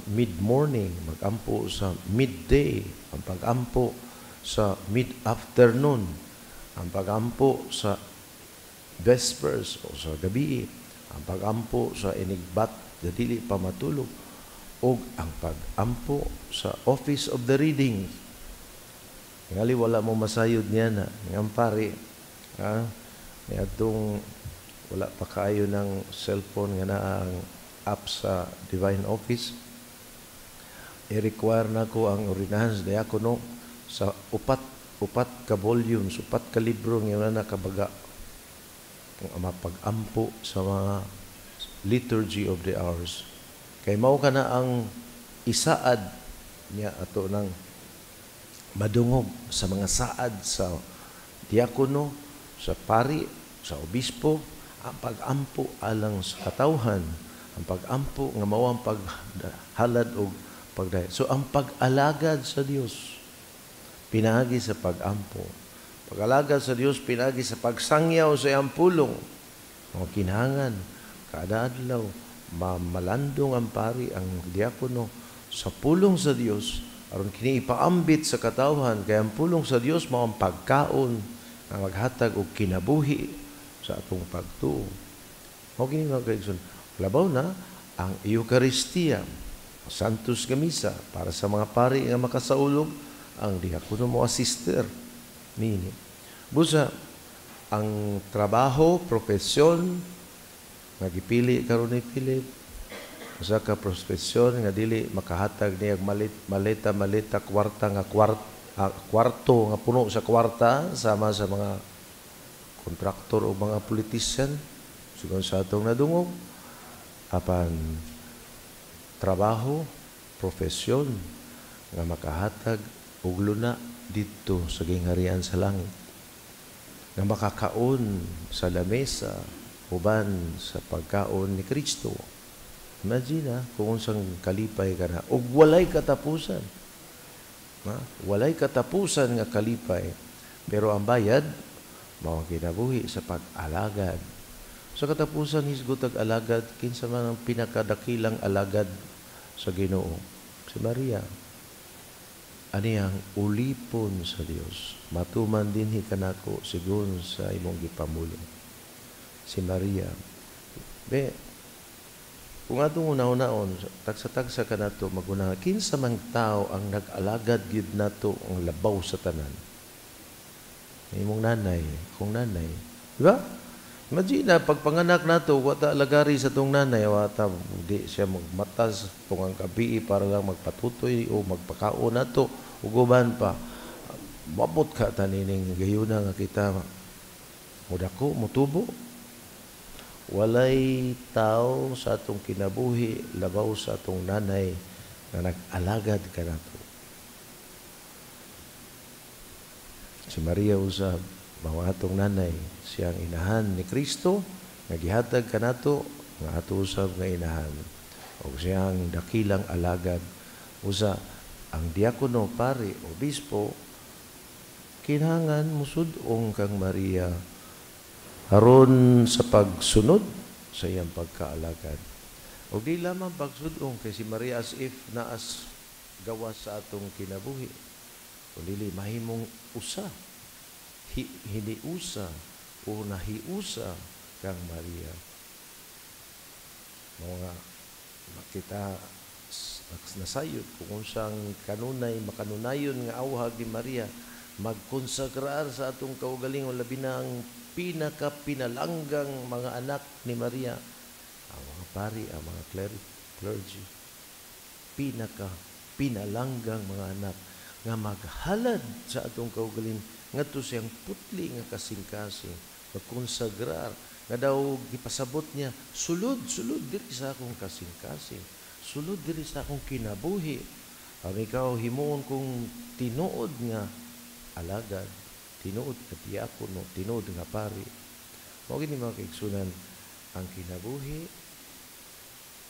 mid-morning, magampo sa midday, ang pagampo sa mid-afternoon, ang pagampo sa vespers o sa gabi, ang pagampo sa inigbat na dili pa matulog, o ang pagampo sa office of the reading. Ngali wala mo masayod niya na ng pari, may atong wala pa kayo ng cellphone nga na ang app sa Divine Office. I-require na ko ang orinahan sa diakono sa upat ka volumes, upat ka libro nga nakabaga ang mapag-ampo sa mga liturgy of the hours. Kay mao ka na ang isaad niya ato ng madungog sa mga saad sa diakono, sa pari, sa obispo, ang pag-ampo alang sa katawhan, ang pag-ampo nga mao ang paghalad o pagdayon. So ang pag-alagad sa Dios pinagi sa pag-ampo. Pag-alagad sa Dios pinagi sa pagsangyaw sa iyang pulong. Mga kinahanglan kada adlaw malandong ang pari, ang diakono sa pulong sa Dios aron kini ipaambit sa katawhan, kay ang pulong sa Dios mao ang pagkaon nga maghatag og kinabuhi sa atong pagtuo. Mao kini mga kaigsoon, labaw na ang Eucharistia, Santos nga Misa para sa mga pari nga makasaulog, ang diakono mo sister nini. Busa ang trabaho, profesyon nga gipili karon ni Philip, usa ka profesyon nga dili makahatag niya maleta kwarta nga kwarto nga puno sa kwarta sama sa mga kontraktor o mga politician sigon sa atong nadungog, apan trabaho, profesyon nga makahatag og luna dito sa gingharian sa langit, nga makakaon sa lamesa uban sa pagkaon ni Kristo. Imagine kung unsang kalipay ka na ug walay katapusan. Walay katapusan nga kalipay, pero ang bayad mao kinabuhi sa pag-alagad. Sa katapusan hisgot ag alagad, kinsa man ang pinakadakilang alagad sa Ginoo. Si Maria, ani ang ulipon sa Dios. Matuman dinhi kanako sigon sa imong gipamulo. Si Maria. Kung atong una-unaon, tagsa-tagsa ka nato maguna, kinsa mang tao ang nag-alagad gid nato ang labaw sa tanan. Imong nanay, kung nanay. Di ba? Imagine na, pagpanganak nato, wata lagari sa tong nanay, wata, di siya magmatas, tungang kabi para lang magpatutoy o magpakaon nato, uguban pa. Mabot ka tanining gayuna nga kita, mudako, mutubo. Walay tao sa atong kinabuhi, labaw sa atong nanay na nag-alagad ka nato. Si Maria usab, mga atong nanay, siyang inahan ni Kristo, nagihatag ka nato, nga ato usab nga inahan. O siyang dakilang alagad, usa, ang diakono, pari, obispo, kinahanglan musudong kang Maria, aron sa pagsunod sa iyang pagkaalagad. O di lamang pagsudong kay si Maria as if naas gawas sa atong kinabuhi. O dili mahimong usa, hiniusa o nahiusa kang Maria. Mga makita nasayod kung unsang kanunay makanunayon nga awhag ni Maria magkonsagrar sa atong kaugalingon labi na ang pinaka-pinalanggang mga anak ni Maria, ang mga pari, ang mga clergy, pinaka-pinalanggang mga anak nga maghalad sa atong kaugalingon ngadto siyang putli nga kasing-kasing, magkonsagrar nga daw gipasabot niya, sulod diri sa akong kasing-kasing, sulod diri sa akong kinabuhi. Ang ikaw himuon kong tinuod nga alagad, tinuod nga diakono, tinuod nga pari. Mao gini mga kaigsunan, ang kinabuhi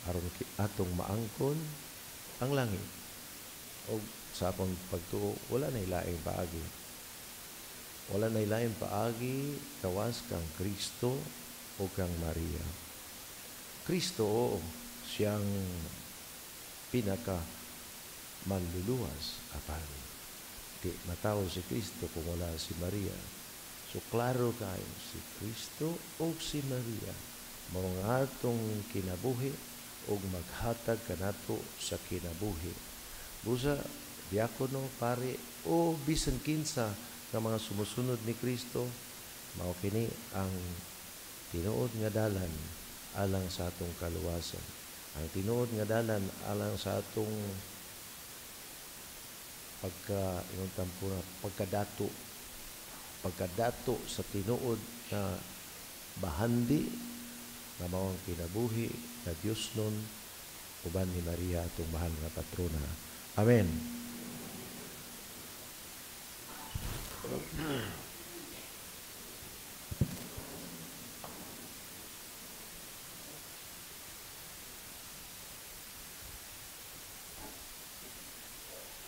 aron atong maangkon ang langit. O sa akong pagtuo, wala na ilaing paagi. Wala na ilaing paagi kawas kang Kristo o kang Maria. Kristo, oo, siyang pinaka manluluwas apan di matao si Kristo kung wala si Maria. So klaro kayo, si Kristo o si Maria mga atong kinabuhi o maghatag kanato sa kinabuhi. Busa, diakono, pare o bisan kinsa ng mga sumusunod ni Kristo, mao kini ang tinuod nga dalan alang sa atong kaluwasan. Ang tinuod nga dalan alang sa atong pagkadato sa tinuod na bahandi na mao ang kinabuhi na Dios nun uban ni Maria atong mahal nga patrona. Amen.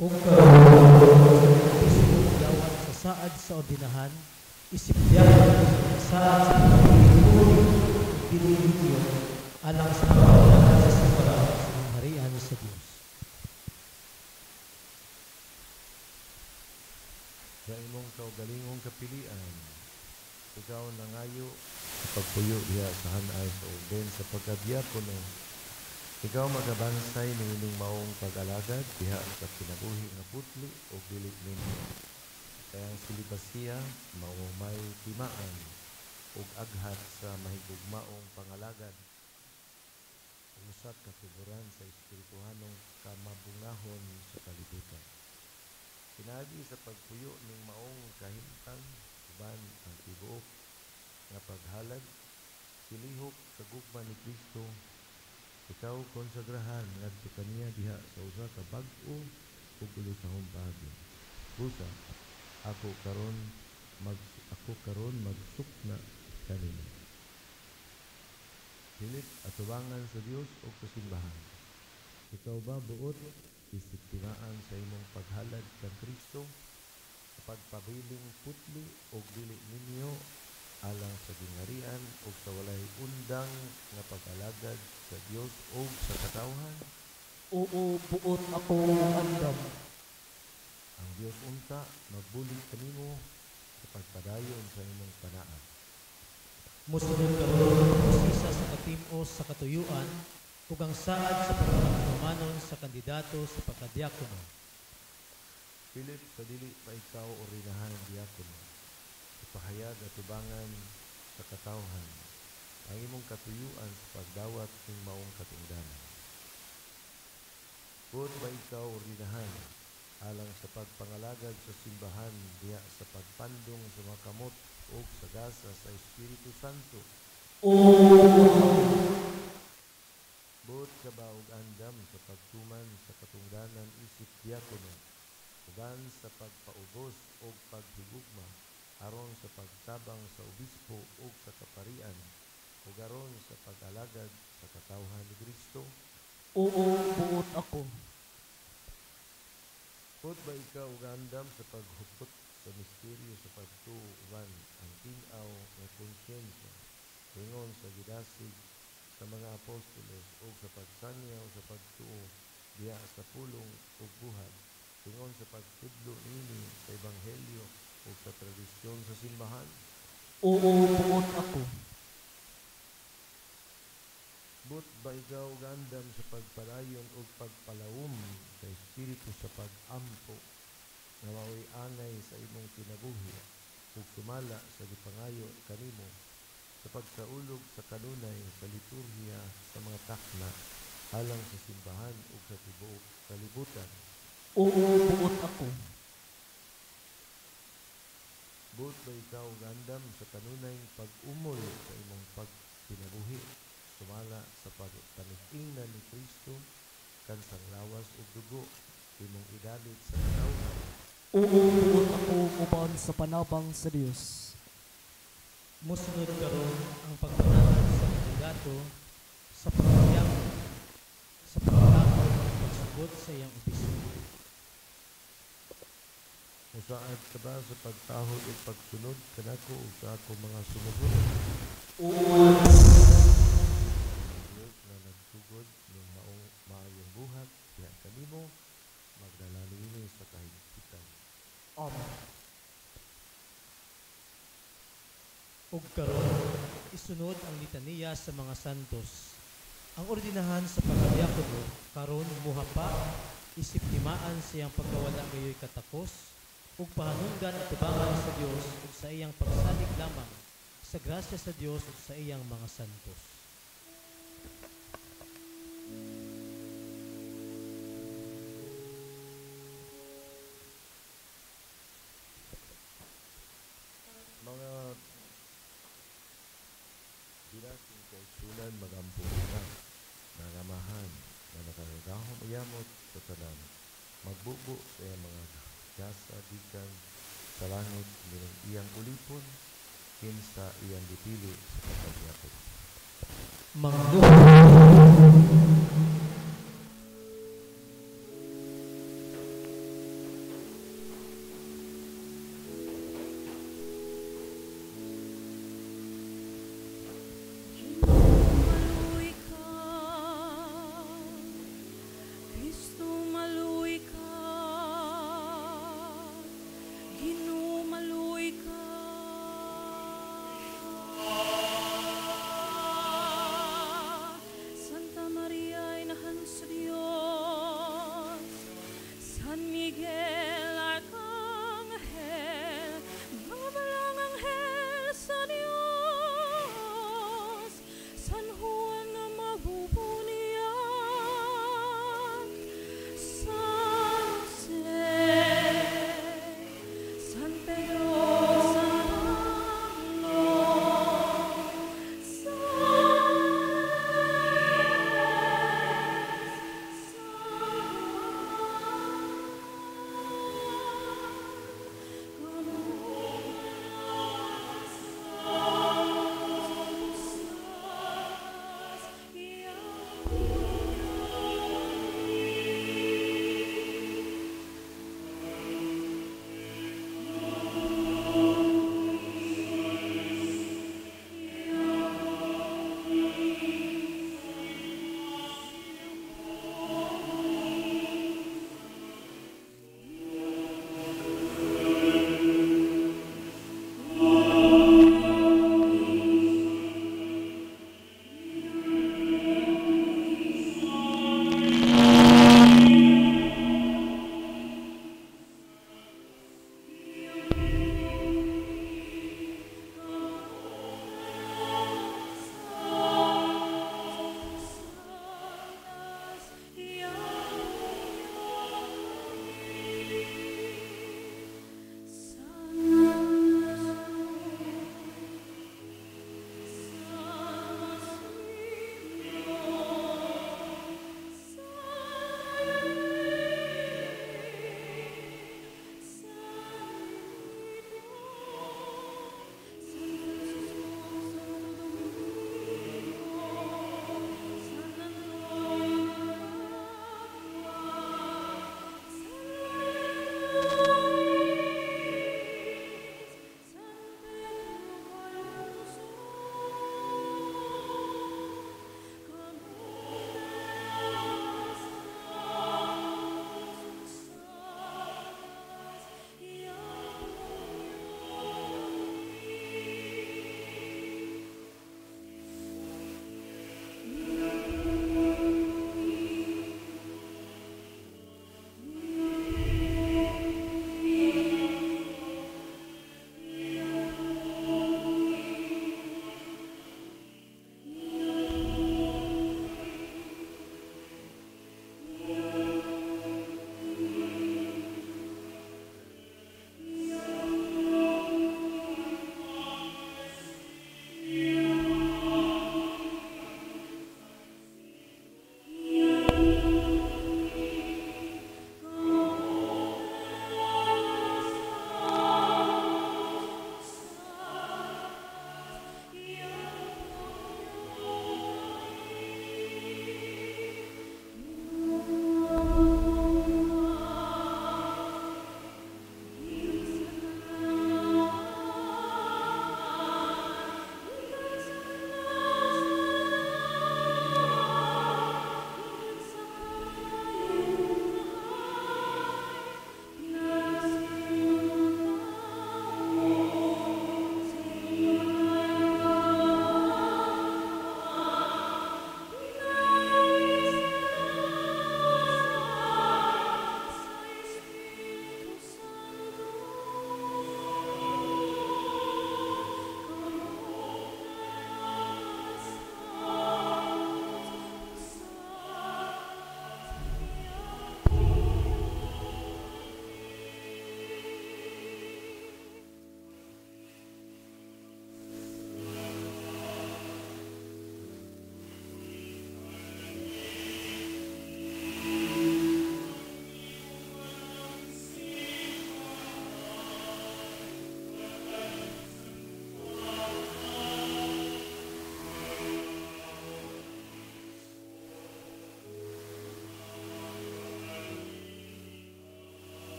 Ug gawat sa saad sa ordinahan, isipyan sa saad sa pagpili alang sa pagpapalala sa simbahan sa harian sa Diyos. Sa imong kaugalingong kapilian, ikaw nangayo sa pagpuyo diha sa hanay sa orden sa pagkadiakono. Ikaw magabansay ng ining maong pag-alagad diha sa kinabuhi nga putli o dili ninyo. Kaya ang silibasiya mao may timaan ug aghat sa mahigugmaong pangalagad. Usa ka tuburan sa espirituhanong kamabungahon sa kalibutan. Pinagi sa pagpuyo ning maong kahimtang uban ang tibuok nga paghalad silihok sa gugma ni Kristo. Ikaw konsagrahan ngadto kaniya diha sa usa ka bag-o ug ulusahong bagyo. Busa ako karon magsukna kanimo. Pilit atubangan sa Dios o sa simbahan. Ikaw ba buot isiptimaan sa imong paghalad kang Kristo sa pagpabiling putli o dili ninyo alang sa gingharian o sa walay undang nga pag-alagad sa Dios o sa katawhan? Oo, buot ako andam. Ang Dios unta magbulig kanimo sa pagpadayon sa imong panaan. Musunod karon isa sa katim-os sa katuyuan ug ang saad sa pagpamanon sa kandidato sa pagkadiakono. Philip, sa dili pa ikaw orinahan diakono, ipahayag at tubangan sa katawhan ang imong katuyuan sa pagdawat ng maong katungdanan. Kung ba ikaw orinahan alang sa pagpangalagad sa simbahan diya sa pagpandong sa mga kamot o sa gasa sa Espiritu Santo, buot ka ba og andam sa pagtuman sa katungdanan isip diakono, uban sa pagpaubos o paghigugma aron sa pagtabang sa obispo o sa kaparian ug aron sa pag-alagad sa katawhan ni Kristo? Oo, buot ako. Buot ba ikaw og andam sa paghupot sa misteryo sa pagtuo uban ang tin-aw nga konsyensya ingon sa gidasig sa mga apostoles o sa pagsanyaw sa pagtuo diya sa pulong ug buhat ingon sa pagtudlo nini sa ebanghelyo o sa tradisyon sa simbahan? Oo, buot ako. But ba ikaw gandam sa pagpadayon o pagpalawom sa Espiritu sa pag-ampo na mao'y angay sa imong kinabuhi ug sumala sa gipangayo kanimo sa pagsaulog sa kanunay sa liturhiya sa mga takna alang sa simbahan ug sa tibuok kalibutan? Oo, buot ako. But ba ikaw gandam sa kanunay pag-umol sa imong pagkinabuhi sumala sa pagtanig-ingnan ni Kristo kansang lawas ug dugo imong idalit sa katawhan? Oo, buot ako uban sa panabang sa Dios. Musunod karon ang pagpanahan sa kandidato sa pagkadiakono sa pagtakon ug pagsugod sa iyang obispo. Musaad ka ba sa pagtahod ug pagsunod kanako ug sa ako mga sumusunod? Oo. Diyos na nagsugod ng maayong buhat diha kanimo magdala niini sa kahigpitan. Amen. Ug karon isunod ang litaniya sa mga santos. Ang ordinahan sa pagkadiakono karon muhapa isip timaan sa iyang pagkawala ngayoy katakos ug pahanungdan at tubangan sa Dios ug sa iyang pagsalig lamang sa grasya sa Dios ug sa iyang mga santos. Mga dinasing kaigsunan magampunan, nangamahan, na nakagahom iyamot sa tanan, magbubo sa iyang mga gasa gikan sa langit nilang iyang ulipon, kinsa iyang dipili sa pagkadiakon. Santa Maria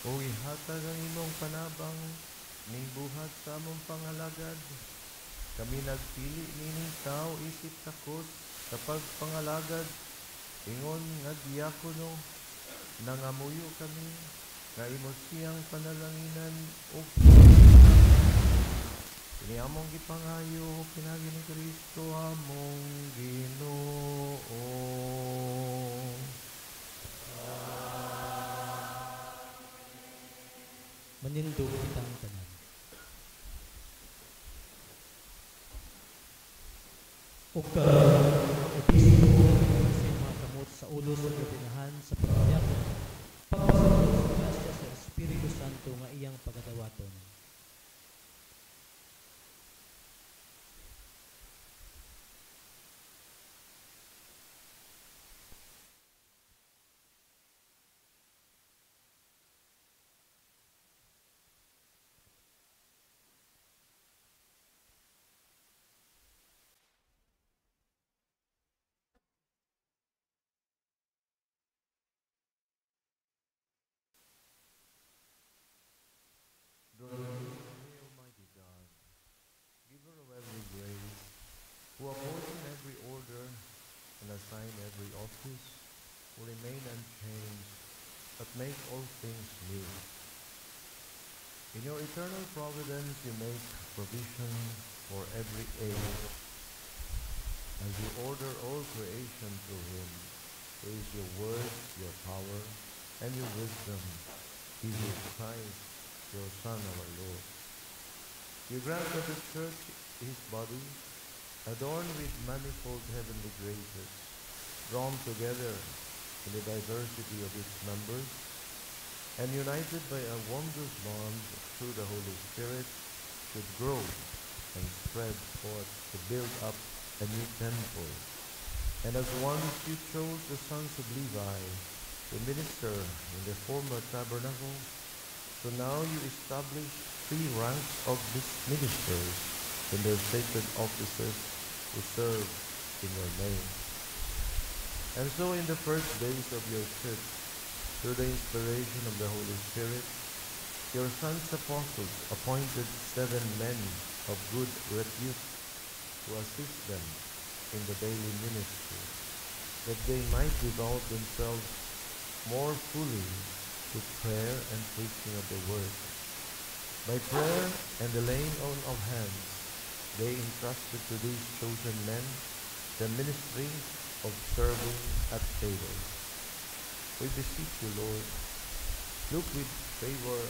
O ihatag ang imong panabang ning buhat sa among pangalagad. Kami nagpili nining tao isip takot sa pagpangalagad. Ingon nga diakono, nangamuyo kami, nga imo siyang panalanginan o kini among gipangayo, pinagi ni Kristo among Ginoo. Manindog kitang tanan. O obispo sa mga kamot sa ulo sa ordinahan sa pagkayakon, pagpasunod sa grasya sa Espiritu Santo nga iyang pagadawaton. Almighty God, giver of every grace, who appoint every order and assign every office, who remain unchanged, but make all things new. In your eternal providence, you make provision for every age, as you order all creation through him, who is your word, your power, and your wisdom, Jesus Christ, your Son, our Lord. You grant that the church, his body, adorned with manifold heavenly graces, drawn together in the diversity of its members, and united by a wondrous bond through the Holy Spirit, should grow and spread forth to build up a new temple. And as once you chose the sons of Levi to minister in the former tabernacle, so now you establish 3 ranks of these ministers in their sacred offices to serve in your name. And so in the first days of your church, through the inspiration of the Holy Spirit, your sons apostles appointed 7 men of good repute to assist them in the daily ministry, that they might devote themselves more fully to prayer and preaching of the word. By prayer and the laying on of hands, they entrusted to these chosen men the ministry of serving at tables. We beseech you, Lord, look with favor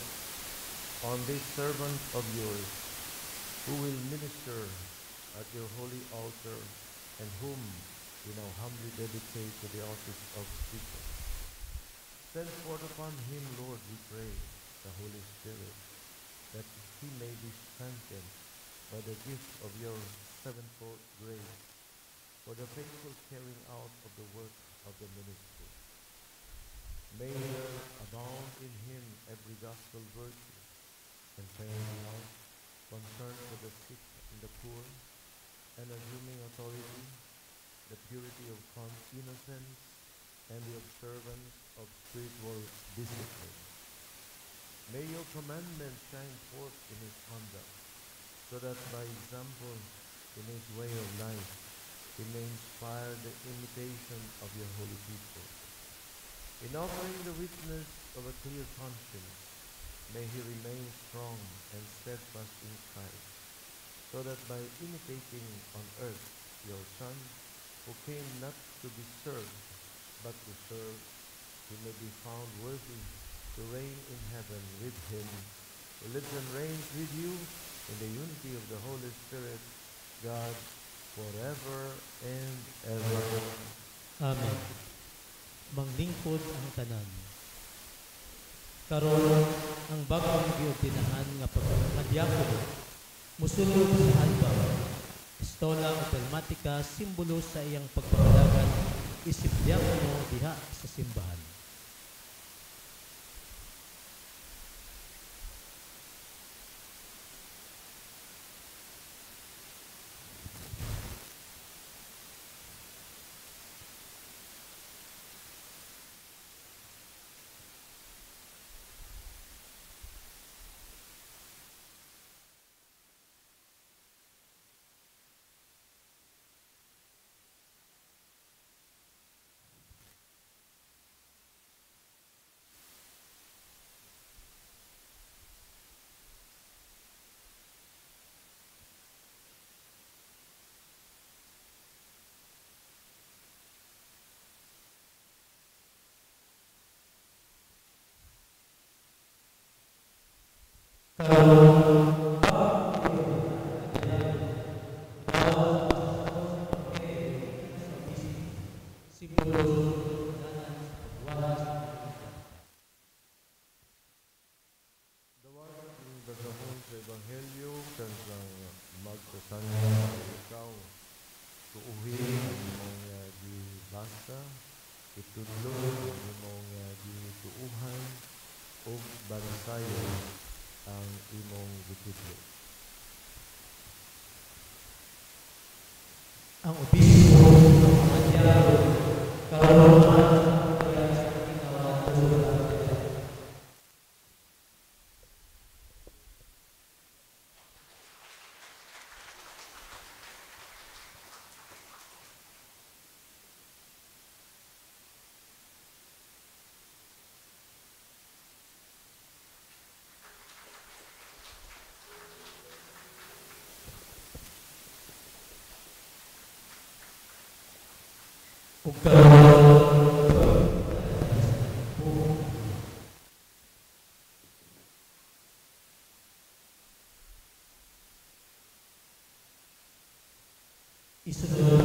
on this servant of yours, who will minister at your holy altar, and whom we now humbly dedicate to the office of speaker. Send forth upon him, Lord, we pray, the Holy Spirit, that he may be strengthened by the gift of your sevenfold grace for the faithful carrying out of the work of the ministry. May there abound in him every gospel virtue, and praying love, concern for the sick and the poor, and assuming authority, the purity of innocence, and the observance of spiritual discipline. May your commandments shine forth in his conduct, so that by example in his way of life, he may inspire the imitation of your holy people. In offering the witness of a clear conscience, may he remain strong and steadfast in Christ, so that by imitating on earth your Son, who came not to be served, but to serve, he may be found worthy to reign in heaven with him, who lives and reigns with you in the unity of the Holy Spirit, God, forever and ever. Amen. Manglingkod ang tanan. Karon ang bagong giordinahan nga pagkadiakono musulod sa albam, pistola o pelmatika, simbolo sa iyang pagpapalagan isip diakono diha sa simbahan. Dawat ang dasahon sa Ebanghelyo kansang magkasangka ikaw tuuhin ang imong gibasa, itudlo ang imong gituuhan o bansayon ang imong gitudlo. Ang obispo ng mga diaro karon ang kaya sa ginawa ug isunod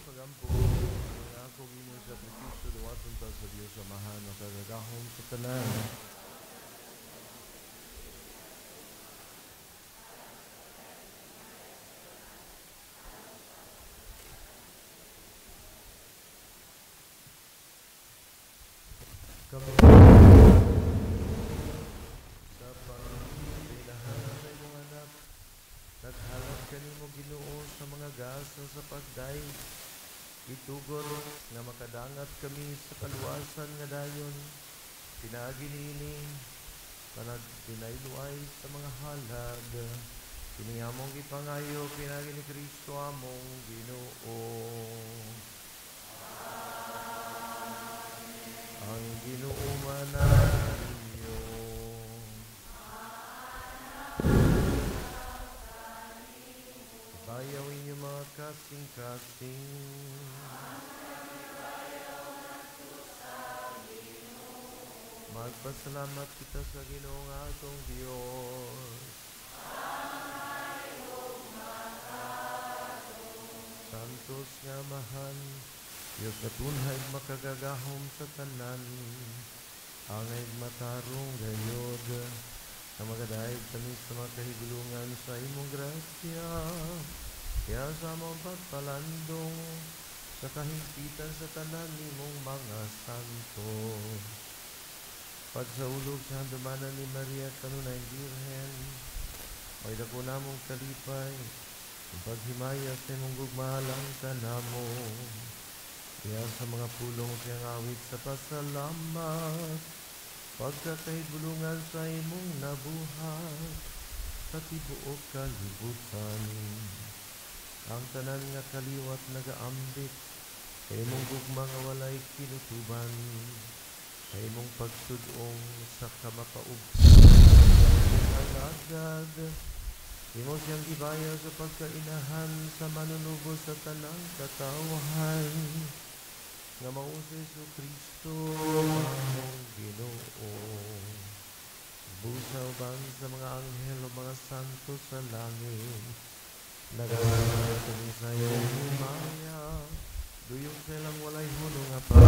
pagampo, ang akong inyong sakripisyo, duwaton ta sa Diyos Amahan, makagagahom sa tanan. Kami sa pangbilahan sa imong anak, naghalap kanimo Ginoo sa mga gasa sa pagday, itugon nga makadangat kami sa kaluwasan nga dayon, pinaagi niini, pinailuay sa mga halad, kiniamong ipangayo, pinagi ni Kristo among Ginoo. Ang Ginoo manahan ninyo. Bayaw inyo mga kasing-kasing. Magpasalamat kita sa Ginoo nga atong Dios. Santos nga Amahan, Diyos na tunhay makagagahom sa tanan, angay matarong gayod, na magadahig kami sa mga kahigulungan sa imong grasya, kaya sa among pagpalandong, sa kahimpitan sa tanan nimong mga santo. Pagsaulog sa handumanan ni Maria kanunay Birhen, may dako namong kalipay, ang paghimaya sa imong gugmahalang kanamo. Kaya sa mga pulong siyang awit sa pasalamat, pagkakahigulungan sa imong nabuhat, sa tibuok kalibutan. Ang tanan nga kaliwat nagaambit, sa imong gugma nga walay kinutuban, sa imong pagsudong sa kamapaubsan, ang agad, imo siyang ibaya sa pagkainahan sa manunubo sa tanang katawhan, nga mausa Jesu Kristo among Ginoo. Busa ubang sa mga anghel o mga santo sa langit, nagawa kami sa iyong himaya, duyong silang walay hunong nga pa.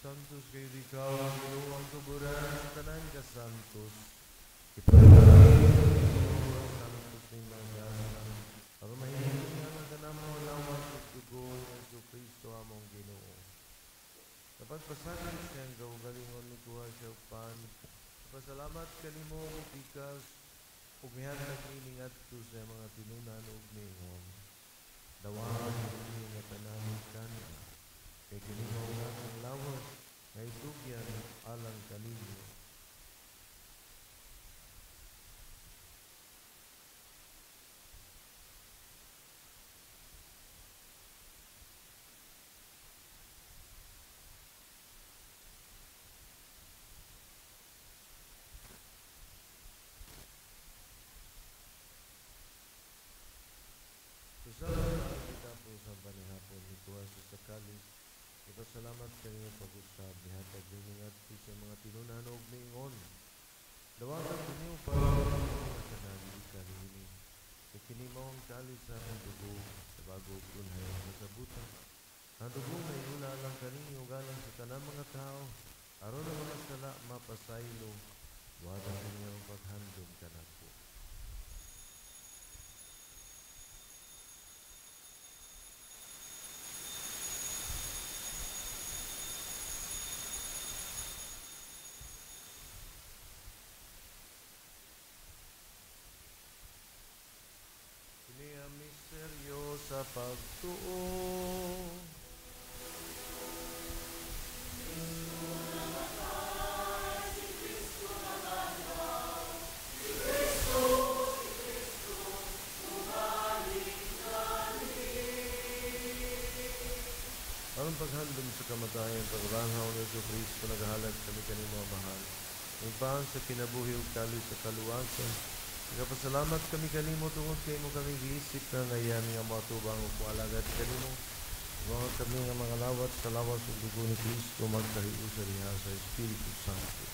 Santos kayo ikaw, ang Ginoo ang tuburan sa tanan ka Santos. Ipagpapalagay ang Santos ng mga para mahilig nga ang kanamo lawan sa dugo ng Jesu Kristo among Ginoo. Kapag pasagin siyang gawgalingon ni kuha siya upan, pasalamat kanimo bikas ug mihatag ini ngadto sa mga tinunan ug mingon. Dawahan ini nga tanan kana. Kay kinihaw nga ang lawas nga itugyan alang kanino. Susalan kita po sa panihapon ni Kuha sa kalis Ipasalamat kaninyo pag-usab, nihatag ninyo nga sa mga tinunan o miingon. Dawagan ninyo para mga kanalikan ini. Ikinimo ang kalis sa ang dugo, sa bago unhay ang nasabutan. Ang dugo na iula lang kaninyo galang sa tanang mga tao, aron ang mga sala mapasaylo, dawagan ninyo ang paghandog kanako. Misteryo sa pagtuo. Ang paghandom sa kamatayan, pagrangaw ni Yesu Kristo, naghahalag kami kanimo mahal. Ipang sa kinabuhi ug kalis sa kaluwasan. Nagapasalamat kami kanimo tungod kay mo kami giisip na ngayon nga matubang ug moalagad kanimo. Mga kami nga mga lawat sa lawas ug dugo ni Kristo magkahiusa sa diha sa Espiritu Santo.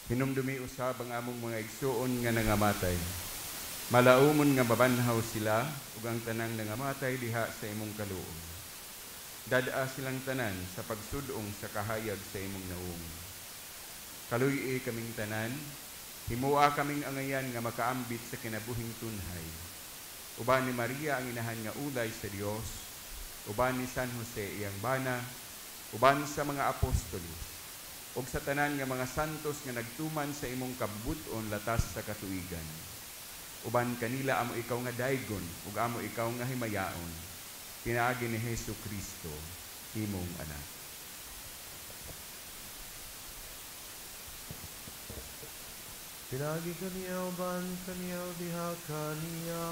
Hinumdumi usab ang among mga igsuon nga nangamatay. Malaumon nga mabanhaw sila ug ang tanang nangamatay diha sa imong kaluoy. Dad-a silang tanan sa pagsudong sa kahayag sa imong naung. Kaluy kaming tanan, himua kaming angayan nga makaambit sa kinabuhing tunhay. Uban ni Maria ang inahan nga ulay sa Dios, uban ni San Jose iyang bana, uban sa mga apostolos, ug sa tanan nga mga santos nga nagtuman sa imong kabuton latas sa katuigan. Uban kanila amo ikaw nga daygon ug amo ikaw nga himayaon. Pinaagi ni Hesu Kristo, imong anak. Pinagi kaniya uban kaniya diha kaniya.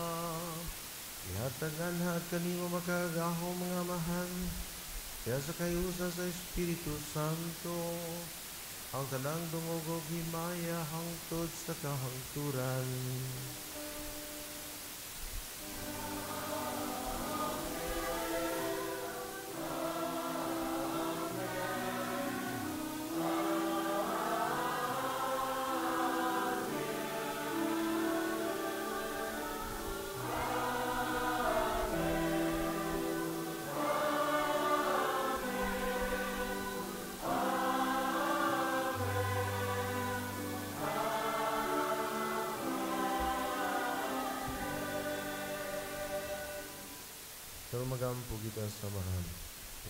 Ihatagan hat kanimo makagaho mga mahal. Kaya sa kayusa sa Espiritu Santo, ang tanang dungog o himaya hangtod sa kahangturan. Pero magampo kita sa mahal.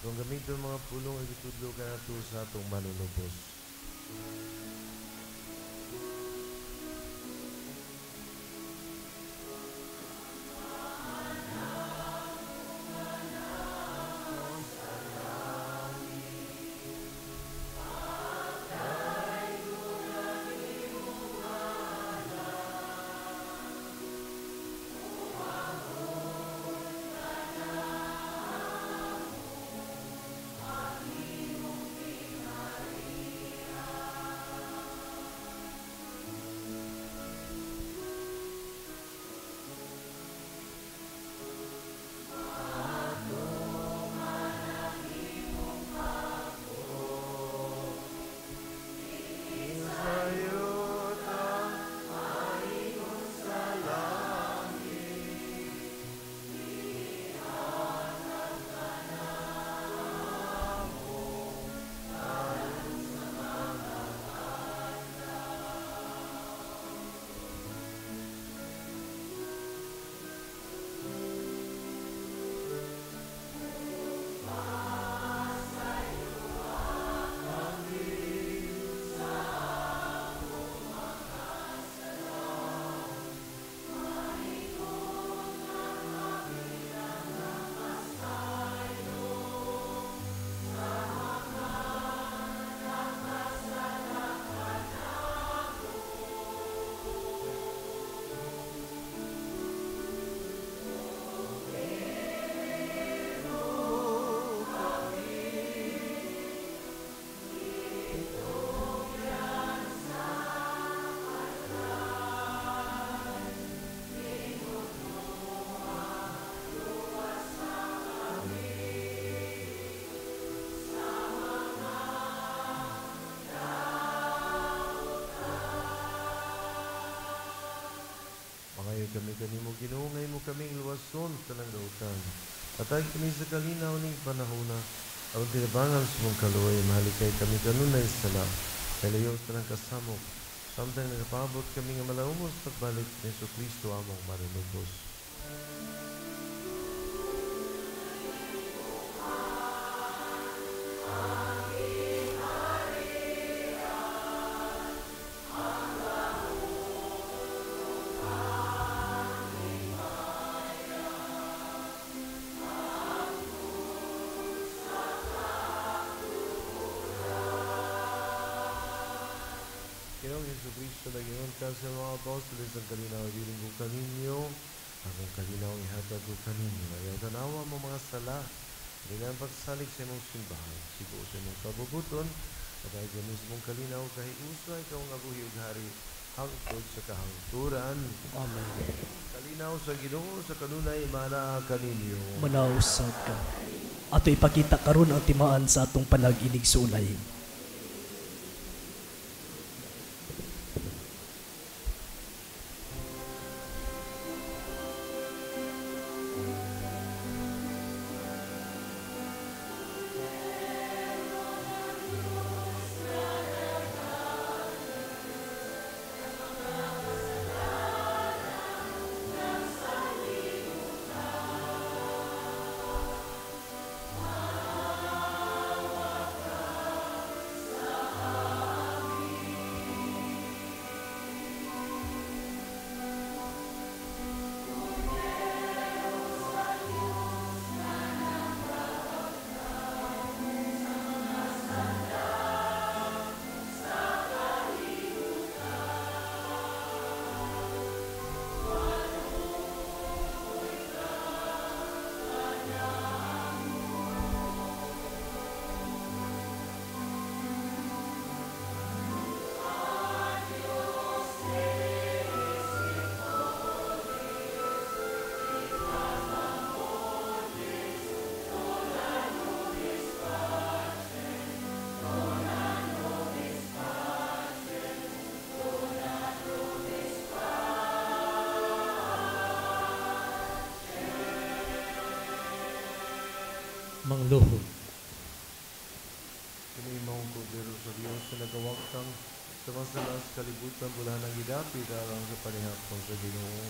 Kung gamitin mga pulong ay itudlo ka na ito sa atong manunubos. Maayo kami kanimo Ginoo, ngay mo kaming luwason tanang dautan. Patay kami sa kalinaw ning panahona. Aron tinabangan sa mong kaluoy, mahalikay kami kanunay sala. Kalayo sa tanang kasamok. Samtang nagapabot kami nga malaumos pagbalik ni Jesucristo among marinubos. Ginoong Jesucristo, nagingon ka sa mga apostoles ang kalinaw, ibiling ko kaninyo, akong kalinaw ihatag ko kaninyo. Ayaw tanawa mo mga sala, hindi na pagsalig sa imong simbahan, sigo sa imong kabubuton, at ay mismong kalinaw, kahit usay ikaw ang abuhi ug hari, hangtod sa kahangturan. Amen. Kalinaw sa Ginoo, sa kanunay, mana kaninyo. Manausad ka. Ato ipakita karon ang timaan sa atong panag-inig sa ulay. Mangluhod. Kinimong kudero sa Diyos sa nagawag kang sa masalas kalibutan bulahan ng idapit alang sa panihapon sa Ginoo.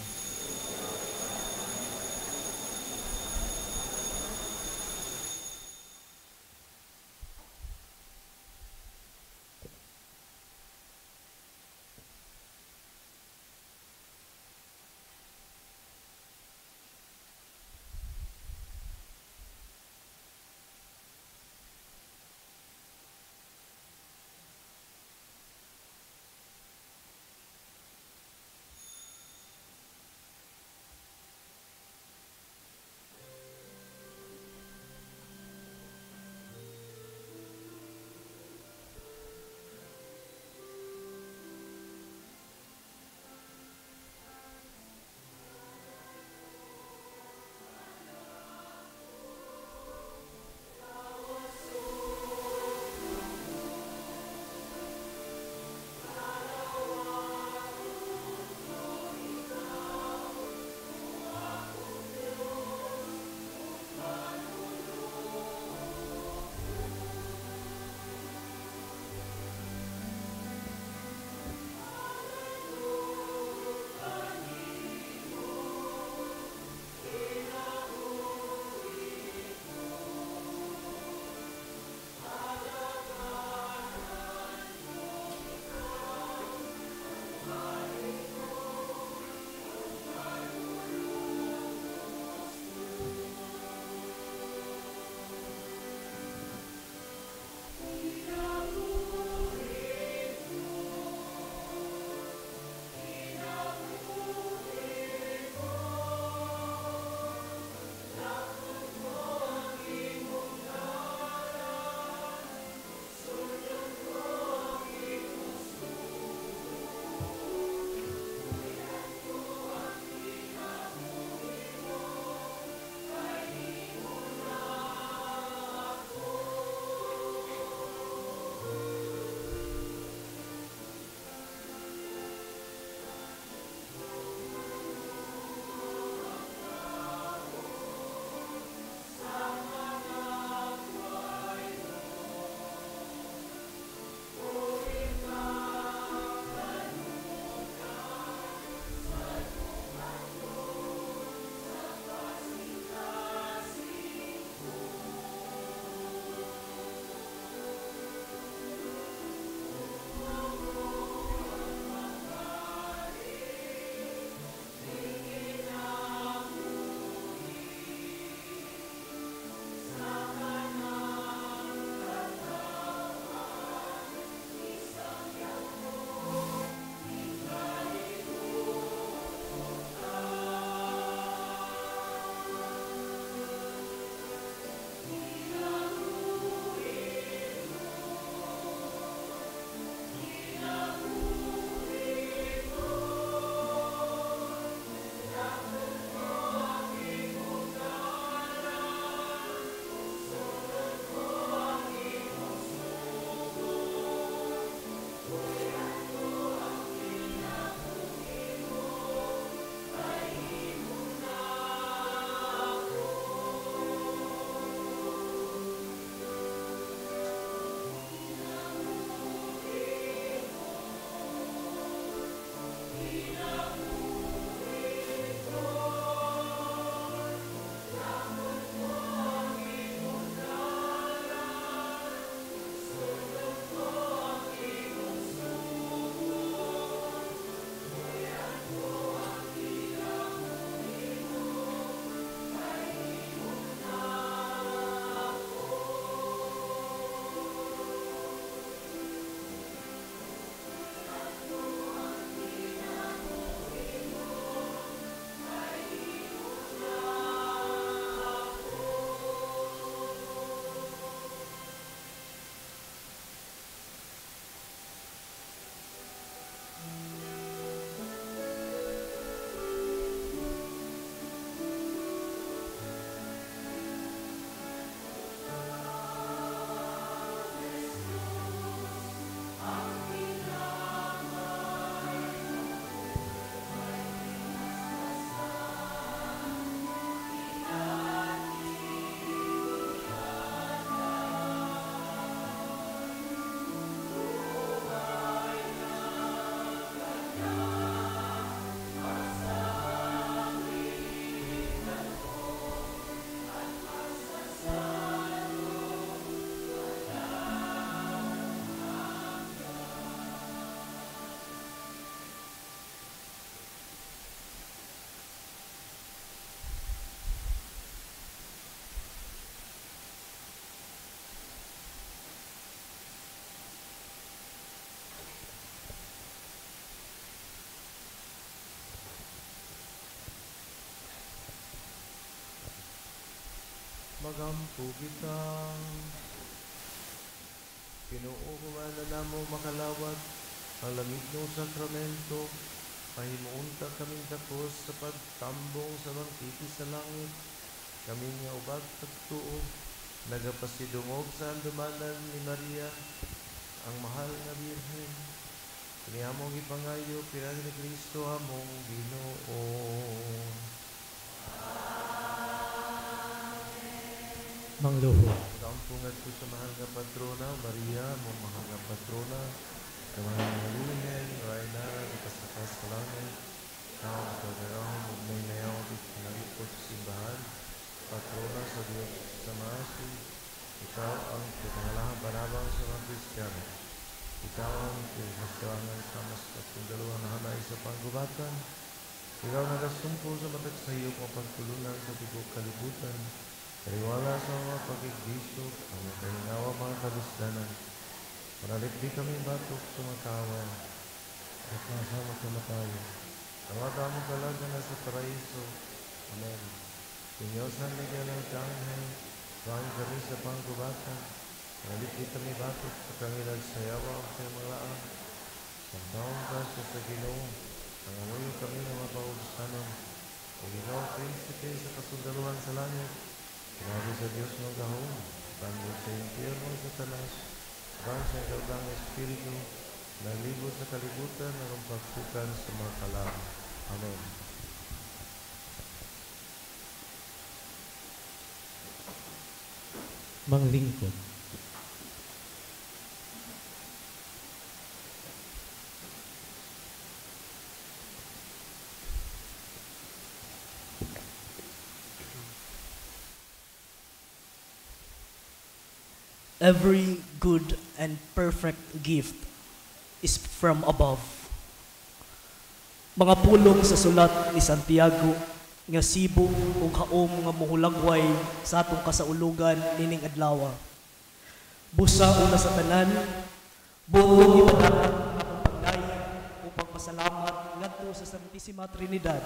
magampo kita. Ginoo kuman na namo makalawat ang lamig ng sakramento, pahimuunta kaming takos sa pagtambong sa bangkiti sa langit. Kami nga ubag pagtuo, nagapasidungog sa andumanan ni Maria, ang mahal na Birhen. Kaniamong ipangayo, pinag ni Kristo among Ginoo. Mangluho. Kampungan ko sa mahal nga patrona, Maria, mong mahal nga patrona, sa mahal nga Birhen, Raina, ikasakas sa langit, taong sa darahon, huwag may nayaw, pinalipot sa simbahan, patrona sa Diyos sa Masi, ikaw ang pinangalahan panabang sa mga Kristiyano. Ikaw ang pinaghasawangan sa mas katunggaluhan na hanay sa panggubatan. Ikaw nagasumpo sa matag sa iyo kung pagtulunan sa bigong kalibutan. Kariwala sa mga pagigdisyo, ang kahingawa mga kabisdanan. Manalipdi kami batok sa mga kawa at nasama sa matayo. Tawag mo talaga na sa paraiso. Amen. Pinyosan ni Galang Tanghel, tuwang kami sa panggubatan. Manalipdi kami batok sa kangilag sayawa ang sa mga laan. Samtawang kaso sa Ginoo, nangamuyo kami ng mga paubusanan. Kung ikaw, Prinsipe sa kasundaluhan sa langit, sinabi sa Diyos ng gahong, tanggol sa impyerno sa talas, bang sa ikaw Espiritu, naglibot sa kalibutan ng pagsukan sa mga kalam. Amen. Manglingkod. Every good and perfect gift is from above. Mga pulong sa sulat ni Santiago nga sibo ug haom nga mohulagway sa atong kasaulugan nining adlaw. Busa una sa tanan, buong ipadakon atong pagdayon o pagpasalamat ngadto sa Santisima Trinidad,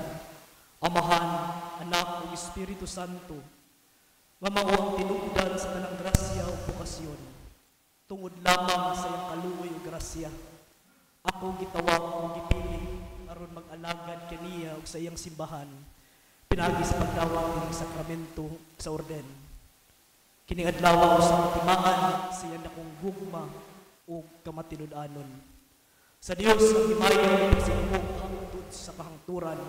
Amahan, Anak ug Espiritu Santo, nga mao ang tinubdan sa tanang grasya o bukasyon. Tungod lamang sa iyang kaluoy o grasya, ako gitawag o gipili aron mag-alagad kaniya og sa iyang simbahan, pinagi sa pagdawat ng sakramento sa orden. Kining adlaw sa katimaan sa iyang dakong gugma o kamatinud-anon. Sa Dios ang himayon sa imong hangtod sa kahangturan,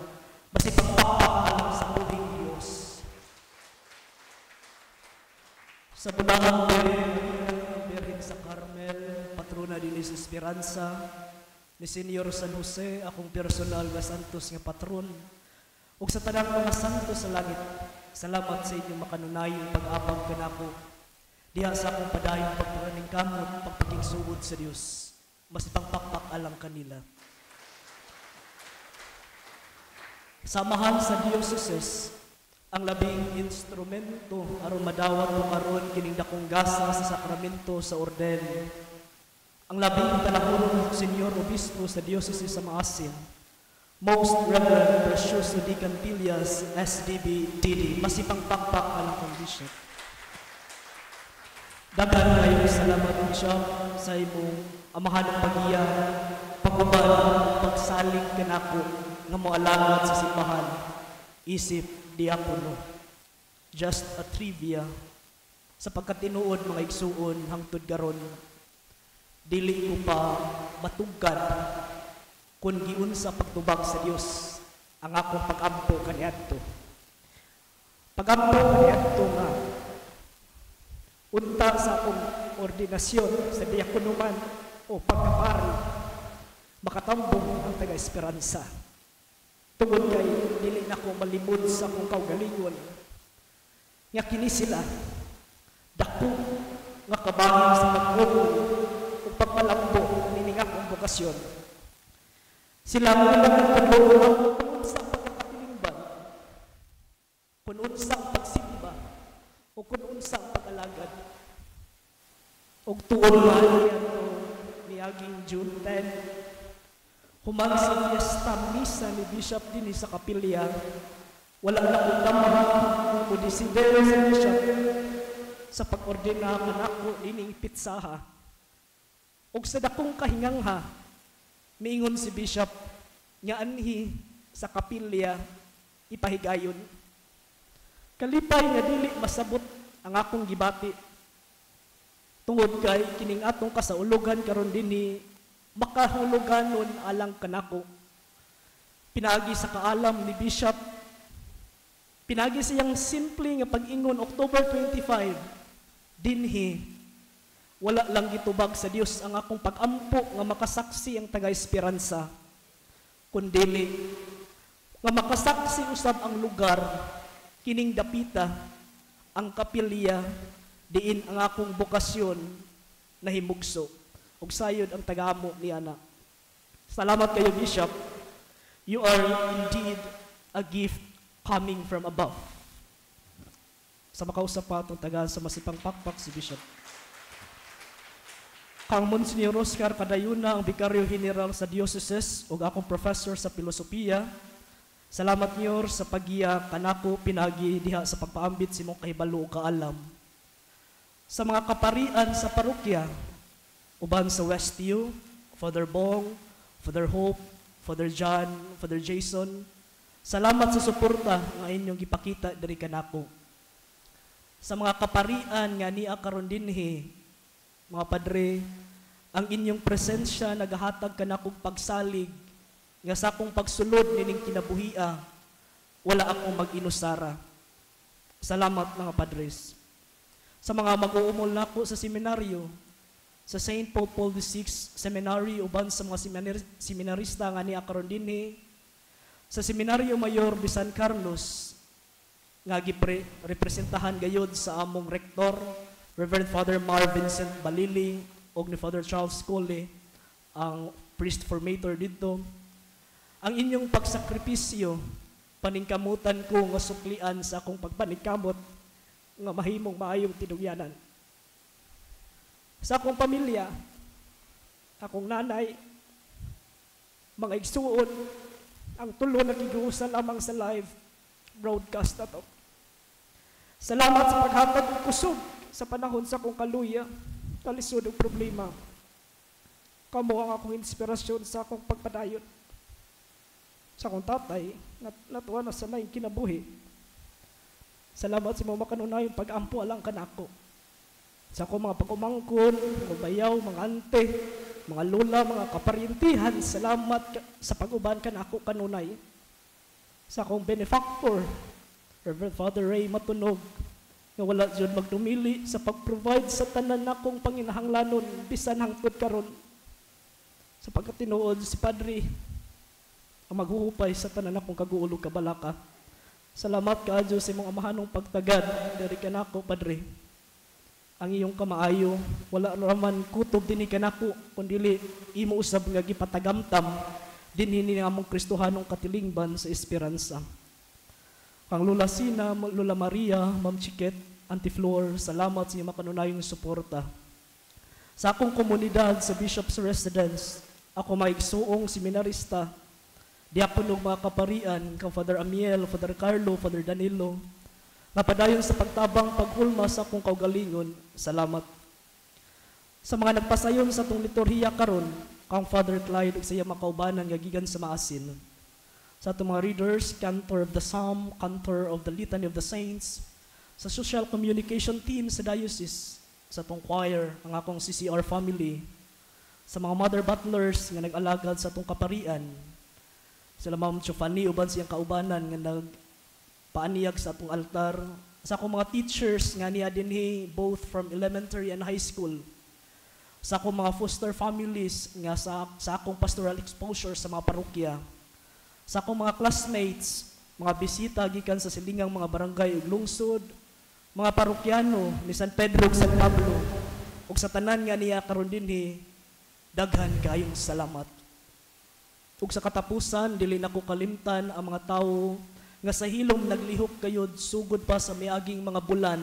basi pagpapakalang sa buhing Dios. Sa bunahang Birhen sa Carmel, patrona din sa Esperanza, ni Senyor San Jose, akong personal na santos nga patron, ug sa tanang mga santos sa langit, salamat sa inyong makanunayong pag-abang kanako, diha sa akong padayong pagparaning kamot, pagpagigsuod sa Dios, mas pangpakpak alang kanila. Samahan sa Dioceses, ang labing instrumento aron madawat o karon kining dakong gasa sa sakramento sa orden. Ang labing talahon Senyor Obispo sa Diocese sa Maasin, Most Reverend Precious Deacon Pilias, SDB, DD, masipang pakpak alang kondisyon. Dagan kayo salamat siya sa imong amahan ng pag-iya, pagubad, pagsaling kanako nga moalangad sa simbahan, isip diakono. Just a trivia, sa pagkatinuod mga igsuon hangtod karon, dili ko pa matugkad kung giunsa pagtubag sa Dios ang akong pag-ampo kaniadto. Pag-ampo kaniadto nga unta sa akong ordinasyon sa diakonuman o pagkapari, makatambong ang taga-Esperanza. Tungod kay dili na ko malimod sa akong kaugalingon nga kini sila dako nga kabahin sa pagtuo o pagpalambo nining akong bokasyon. Sila mo lang pagtuo kung unsang pagkakatilingban, kung unsang pagsimba o kung unsang pag-alagad. Og tuon man niaging June 10, human sa fiesta misa ni Bishop din sa kapilya, Wala na kong damha o desidero sa bishop sa pag-ordina kanako dining pitsaha. Og sa dakong kahingangha, miingon si bishop nga anhi sa kapilya ipahigayon. Kalipay nga dili masabot ang akong gibati. Tungod kay kining atong kasaulugan karon dinhi makahuluganon alang kanako. Pinagi sa kaalam ni bishop, pinagi siyang simple nga pag-ingon October 25 dinhi wala lang gitubag sa Dios ang akong pag-ampo nga makasaksi ang taga-esperanza, kundili nga makasaksi usab ang lugar kining dapita ang kapilya diin ang akong bokasyon na himugso ug sayod ang tagamo ni ana. Salamat kayo, Bishop. You are indeed a gift coming from above. Sa makausap pa itong taga sa masipang pakpak si Bishop. Kang Monsignor Oscar Cadayuna, ang Vicaryo General sa Diocese ug akong professor sa Filosofiya. Salamat niyo sa pagiya kanako pinagi diha sa pagpaambit si mong kahibalo ug kaalam. Sa mga kaparian sa parokya, uban sa Westview, Father Bong, Father Hope, Father John, Father Jason, salamat sa suporta nga inyong gipakita diri kanako. Sa mga kaparian nga niya karon dinhi, mga padre, ang inyong presensya nagahatag kanakong pagsalig nga sa akong pagsulod nining kinabuhia, wala akong mag-inusara. Salamat mga padres. Sa mga mag-uumol nako sa seminaryo, sa St. Paul VI Seminary, uban sa mga seminarista nga niya karon dinhi, sa Seminaryo Mayor de San Carlos, nga representahan gayod sa among rektor, Reverend Father Mar Vincent Balili, o ni Father Charles Cole, ang priest formator dito. Ang inyong pagsakripisyo, paningkamutan ko nga suklian sa akong pagpaningkamot, nga mahimong maayong tinugyanan. Sa akong pamilya, akong nanay, mga igsuon, ang tulo na kigusa lamang sa live broadcast na to. Salamat sa paghatag ng kusog sa panahon sa akong kaluya, kalisod ng problema. Kamo ang akong inspirasyon sa akong pagpadayon. Sa akong tatay, natuwa na sa laing kinabuhi. Salamat sa mga makanunayong pag-ampo alang kanako. Sa akong mga pag-umangkon, mga bayaw, mga ante, mga lola, mga kaparintihan, salamat sa pag-uban kanako kanunay. Sa akong benefactor, Reverend Father Ray Matunog, nga wala dyan magdumili sa pag-provide sa tanan akong panginahanglanon, bisan hangtod karon. Sa pagkatinuod si Padre, ang maghuhupay sa tanan akong kaguulog kabalaka. Salamat kaadyo sa imong amahanong pagtagad, dari kanako, Padre. Ang iyong kamaayo, wala naman kutob din kanako, kundili imo usab nga gipatagamtam, dinhi nga among Kristohanong katilingban sa esperansa. Ang Lola Sina, Lola Maria, Ma'am Chiquet, Auntie Flor, salamat sa iyong makanunayong suporta. Sa akong komunidad sa Bishop's Residence, ako maigsuong seminarista, diakonog mga kaparian, kang Father Amiel, Father Carlo, Father Danilo, napadayon sa pagtabang paghulma sa akong kaugalingon, salamat. Sa mga nagpasayon sa itong liturhiya karon, kang Father Clyde, ug sa iyang makaubanan nga gigan sa maasin. Sa itong mga readers, cantor of the Psalm, cantor of the Litany of the Saints, sa social communication team sa diocese, sa itong choir, ang akong CCR family, sa mga mother butlers nga nag-alagad sa itong kaparian, sila Ma'am Chofani, uban siyang kaubanan nga nagpaaniyag sa itong altar, sa akong mga teachers nga niya dinhi, both from elementary and high school, sa akong mga foster families nga sa akong pastoral exposure sa mga parokya, sa akong mga classmates, mga bisita gikan sa silingang mga barangay ug lungsod, mga parokyano ni San Pedro ug San Pablo, ug sa tanan nga niya karon dinhi, daghan kayong salamat. Ug sa katapusan, dili na ko kalimtan ang mga tawo nga sa hilom naglihok kayod sugod pa sa miaging mga bulan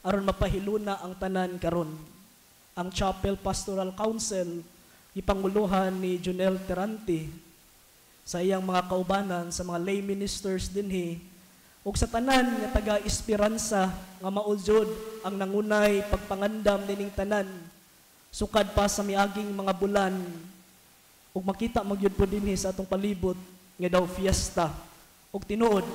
aron mapahiluna ang tanan karon. Ang Chapel Pastoral Council ipanguluhan ni Junel Terante, sa iyang mga kaubanan, sa mga lay ministers dinhi, ug sa tanan nga taga-esperansa nga mauljod ang nangunay pagpangandam nining tanan sukad pa sa miaging mga bulan ug makita magyud po dinhi sa atong palibot nga daw fiesta ug tinuod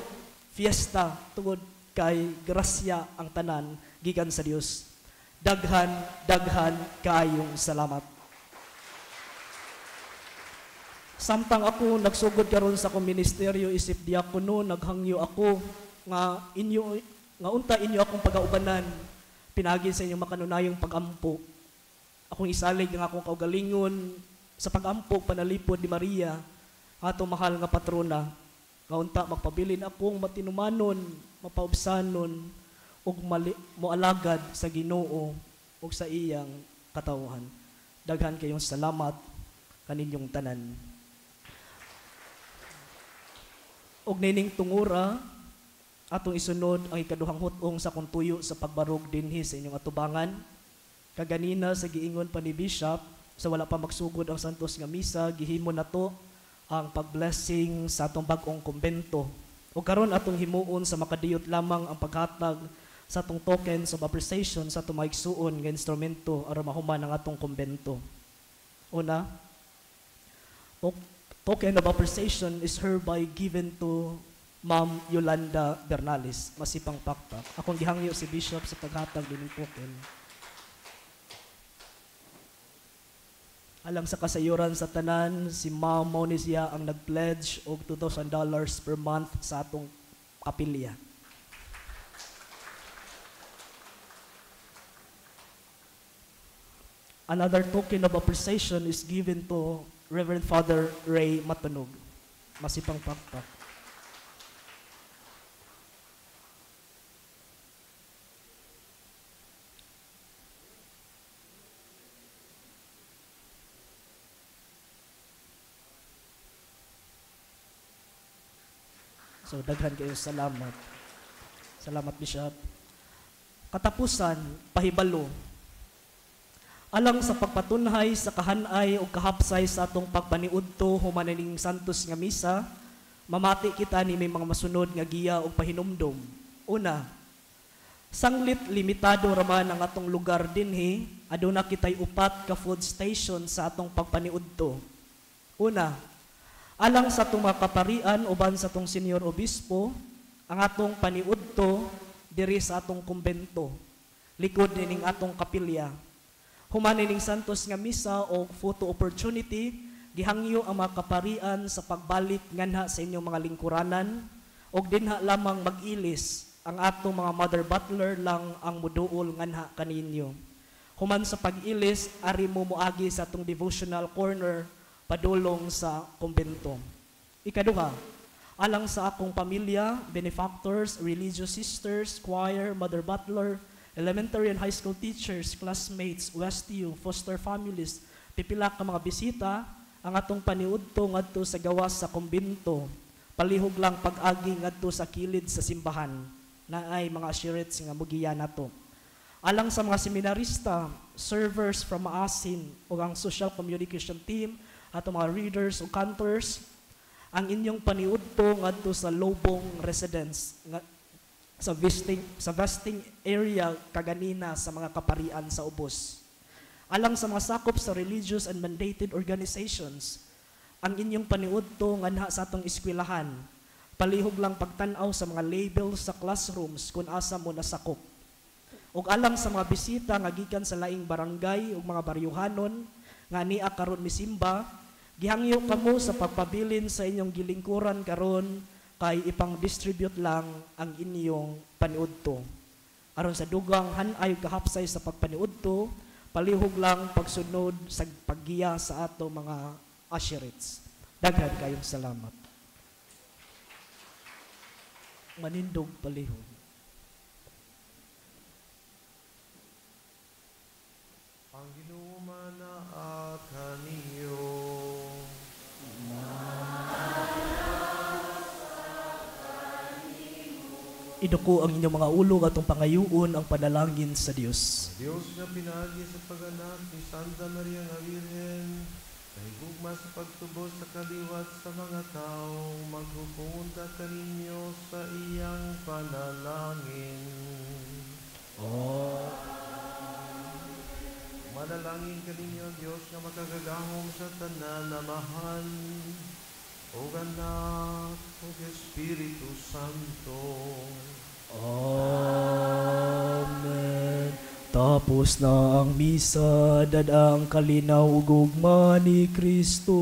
fiesta tungod kay grasya ang tanan gikan sa Dios. Daghan kaayong salamat. Samtang ako nagsugod karon sa akong ministeryo isip diakono, naghangyo ako nga unta inyo akong pagaubanan pinagi sa inyong makanunayong pagampo. Akong isalig nga akong kaugalingon sa pagampo panalipod ni Maria, atong mahal nga patrona. Nga unta magpabilin akong matinumanon, mapaubsanon ug moalagad sa Ginoo ug sa iyang katawhan. Daghan kayong salamat kaninyong tanan. Og nining tungura, atong isunod ang ikaduhang hutong sa kong tuyo sa pagbarog dinhi sa inyong atubangan. Kaganina sa giingon pa ni Bishop, sa wala pa magsugod ang santos nga misa, gihimo na to ang pag-blessing sa atong bag-ong kumbento. O karon atong himuon sa makadiyot lamang ang paghatag sa atong tokens of appreciation sa atong maigsuon nga instrumento aron mahuman ang atong kumbento. Una, token of appreciation is hereby given to Ma'am Yolanda Bernales. Masipang pakpak. Akong gihangyo si Bishop sa paghatag din ng token. Alang sa kasayuran sa tanan, si Ma'am Monisia ang nag-pledge og $2,000 per month sa atong kapilya. Another token of appreciation is given to Reverend Father Ray Matunog. Masipang pakpak. So, daghan kayo salamat. Salamat, Bishop. Katapusan, pahibalo. Alang sa pagpatunhay sa kahanay o kahapsay sa atong pagpaniudto human ning santos nga misa, mamati kita ni may mga masunod nga giya o pahinumdom. Una, sanglit limitado raman ang atong lugar dinhi, aduna kitay upat ka food station sa atong pagpaniudto. Una, alang sa atong mga kaparian uban sa atong senior obispo, ang atong paniudto diri sa atong kumbento, likod ning atong kapilya. Human ning santos nga misa o photo opportunity, gihangyo ang mga kaparian sa pagbalik nganha sa inyong mga lingkuranan og dinha lamang mag-ilis ang atong mga mother butler lang ang muduol nganha kaninyo. Human sa pag-ilis, ari mo moagi sa atong devotional corner padulong sa kumbento. Ikaduha, alang sa akong pamilya, benefactors, religious sisters, choir, mother butler, elementary and high school teachers, classmates, Westview, foster families, pipila ka mga bisita, ang atong paniudto ngadto sa gawas sa kumbento, palihog lang pag-agi ngadto sa kilid sa simbahan, na ay mga assurits nga mugiya nato. Alang sa mga seminarista, servers from Maasin, o ang social communication team, at mga readers o cantors, ang inyong paniudto ngadto sa Lobong Residence, sa vesting area kaganina sa mga kaparian sa ubos. Alang sa mga sakop sa religious and mandated organizations, ang inyong paniudto nganha sa atong eskwelahan, palihog lang pagtanaw sa mga labels sa classrooms kung asa mo nasakop. Ug alang sa mga bisita nga gikan sa laing barangay ug mga baryuhanon nga niya karon misimba, gihangyo kamo sa pagpabilin sa inyong gilingkuran karon kay ipang-distribute lang ang inyong paniudto. Aron sa dugang hanay kahapsay sa pagpaniudto, palihog lang pagsunod sa paggiya sa ato mga assurits. Daghan kayong salamat. Manindog palihog. Ang Ginoo manaa kaniyo. Iduko ang inyong mga ulo atong pangayuon ang panalangin sa Dios. Diyos na pinagi sa pag-anak ni Santa Maria nga Virgen, Kahigugma sa pagtubos sa kaliwat sa mga taong maghupunta kaninyo sa iyang panalangin. Manalangin kaninyo, Diyos, na makagagahom sa tanan na mahal o anak o Espiritu Santo. Amen. Tapos na ang misa, dadang kalinaw ug gugma ni Kristo.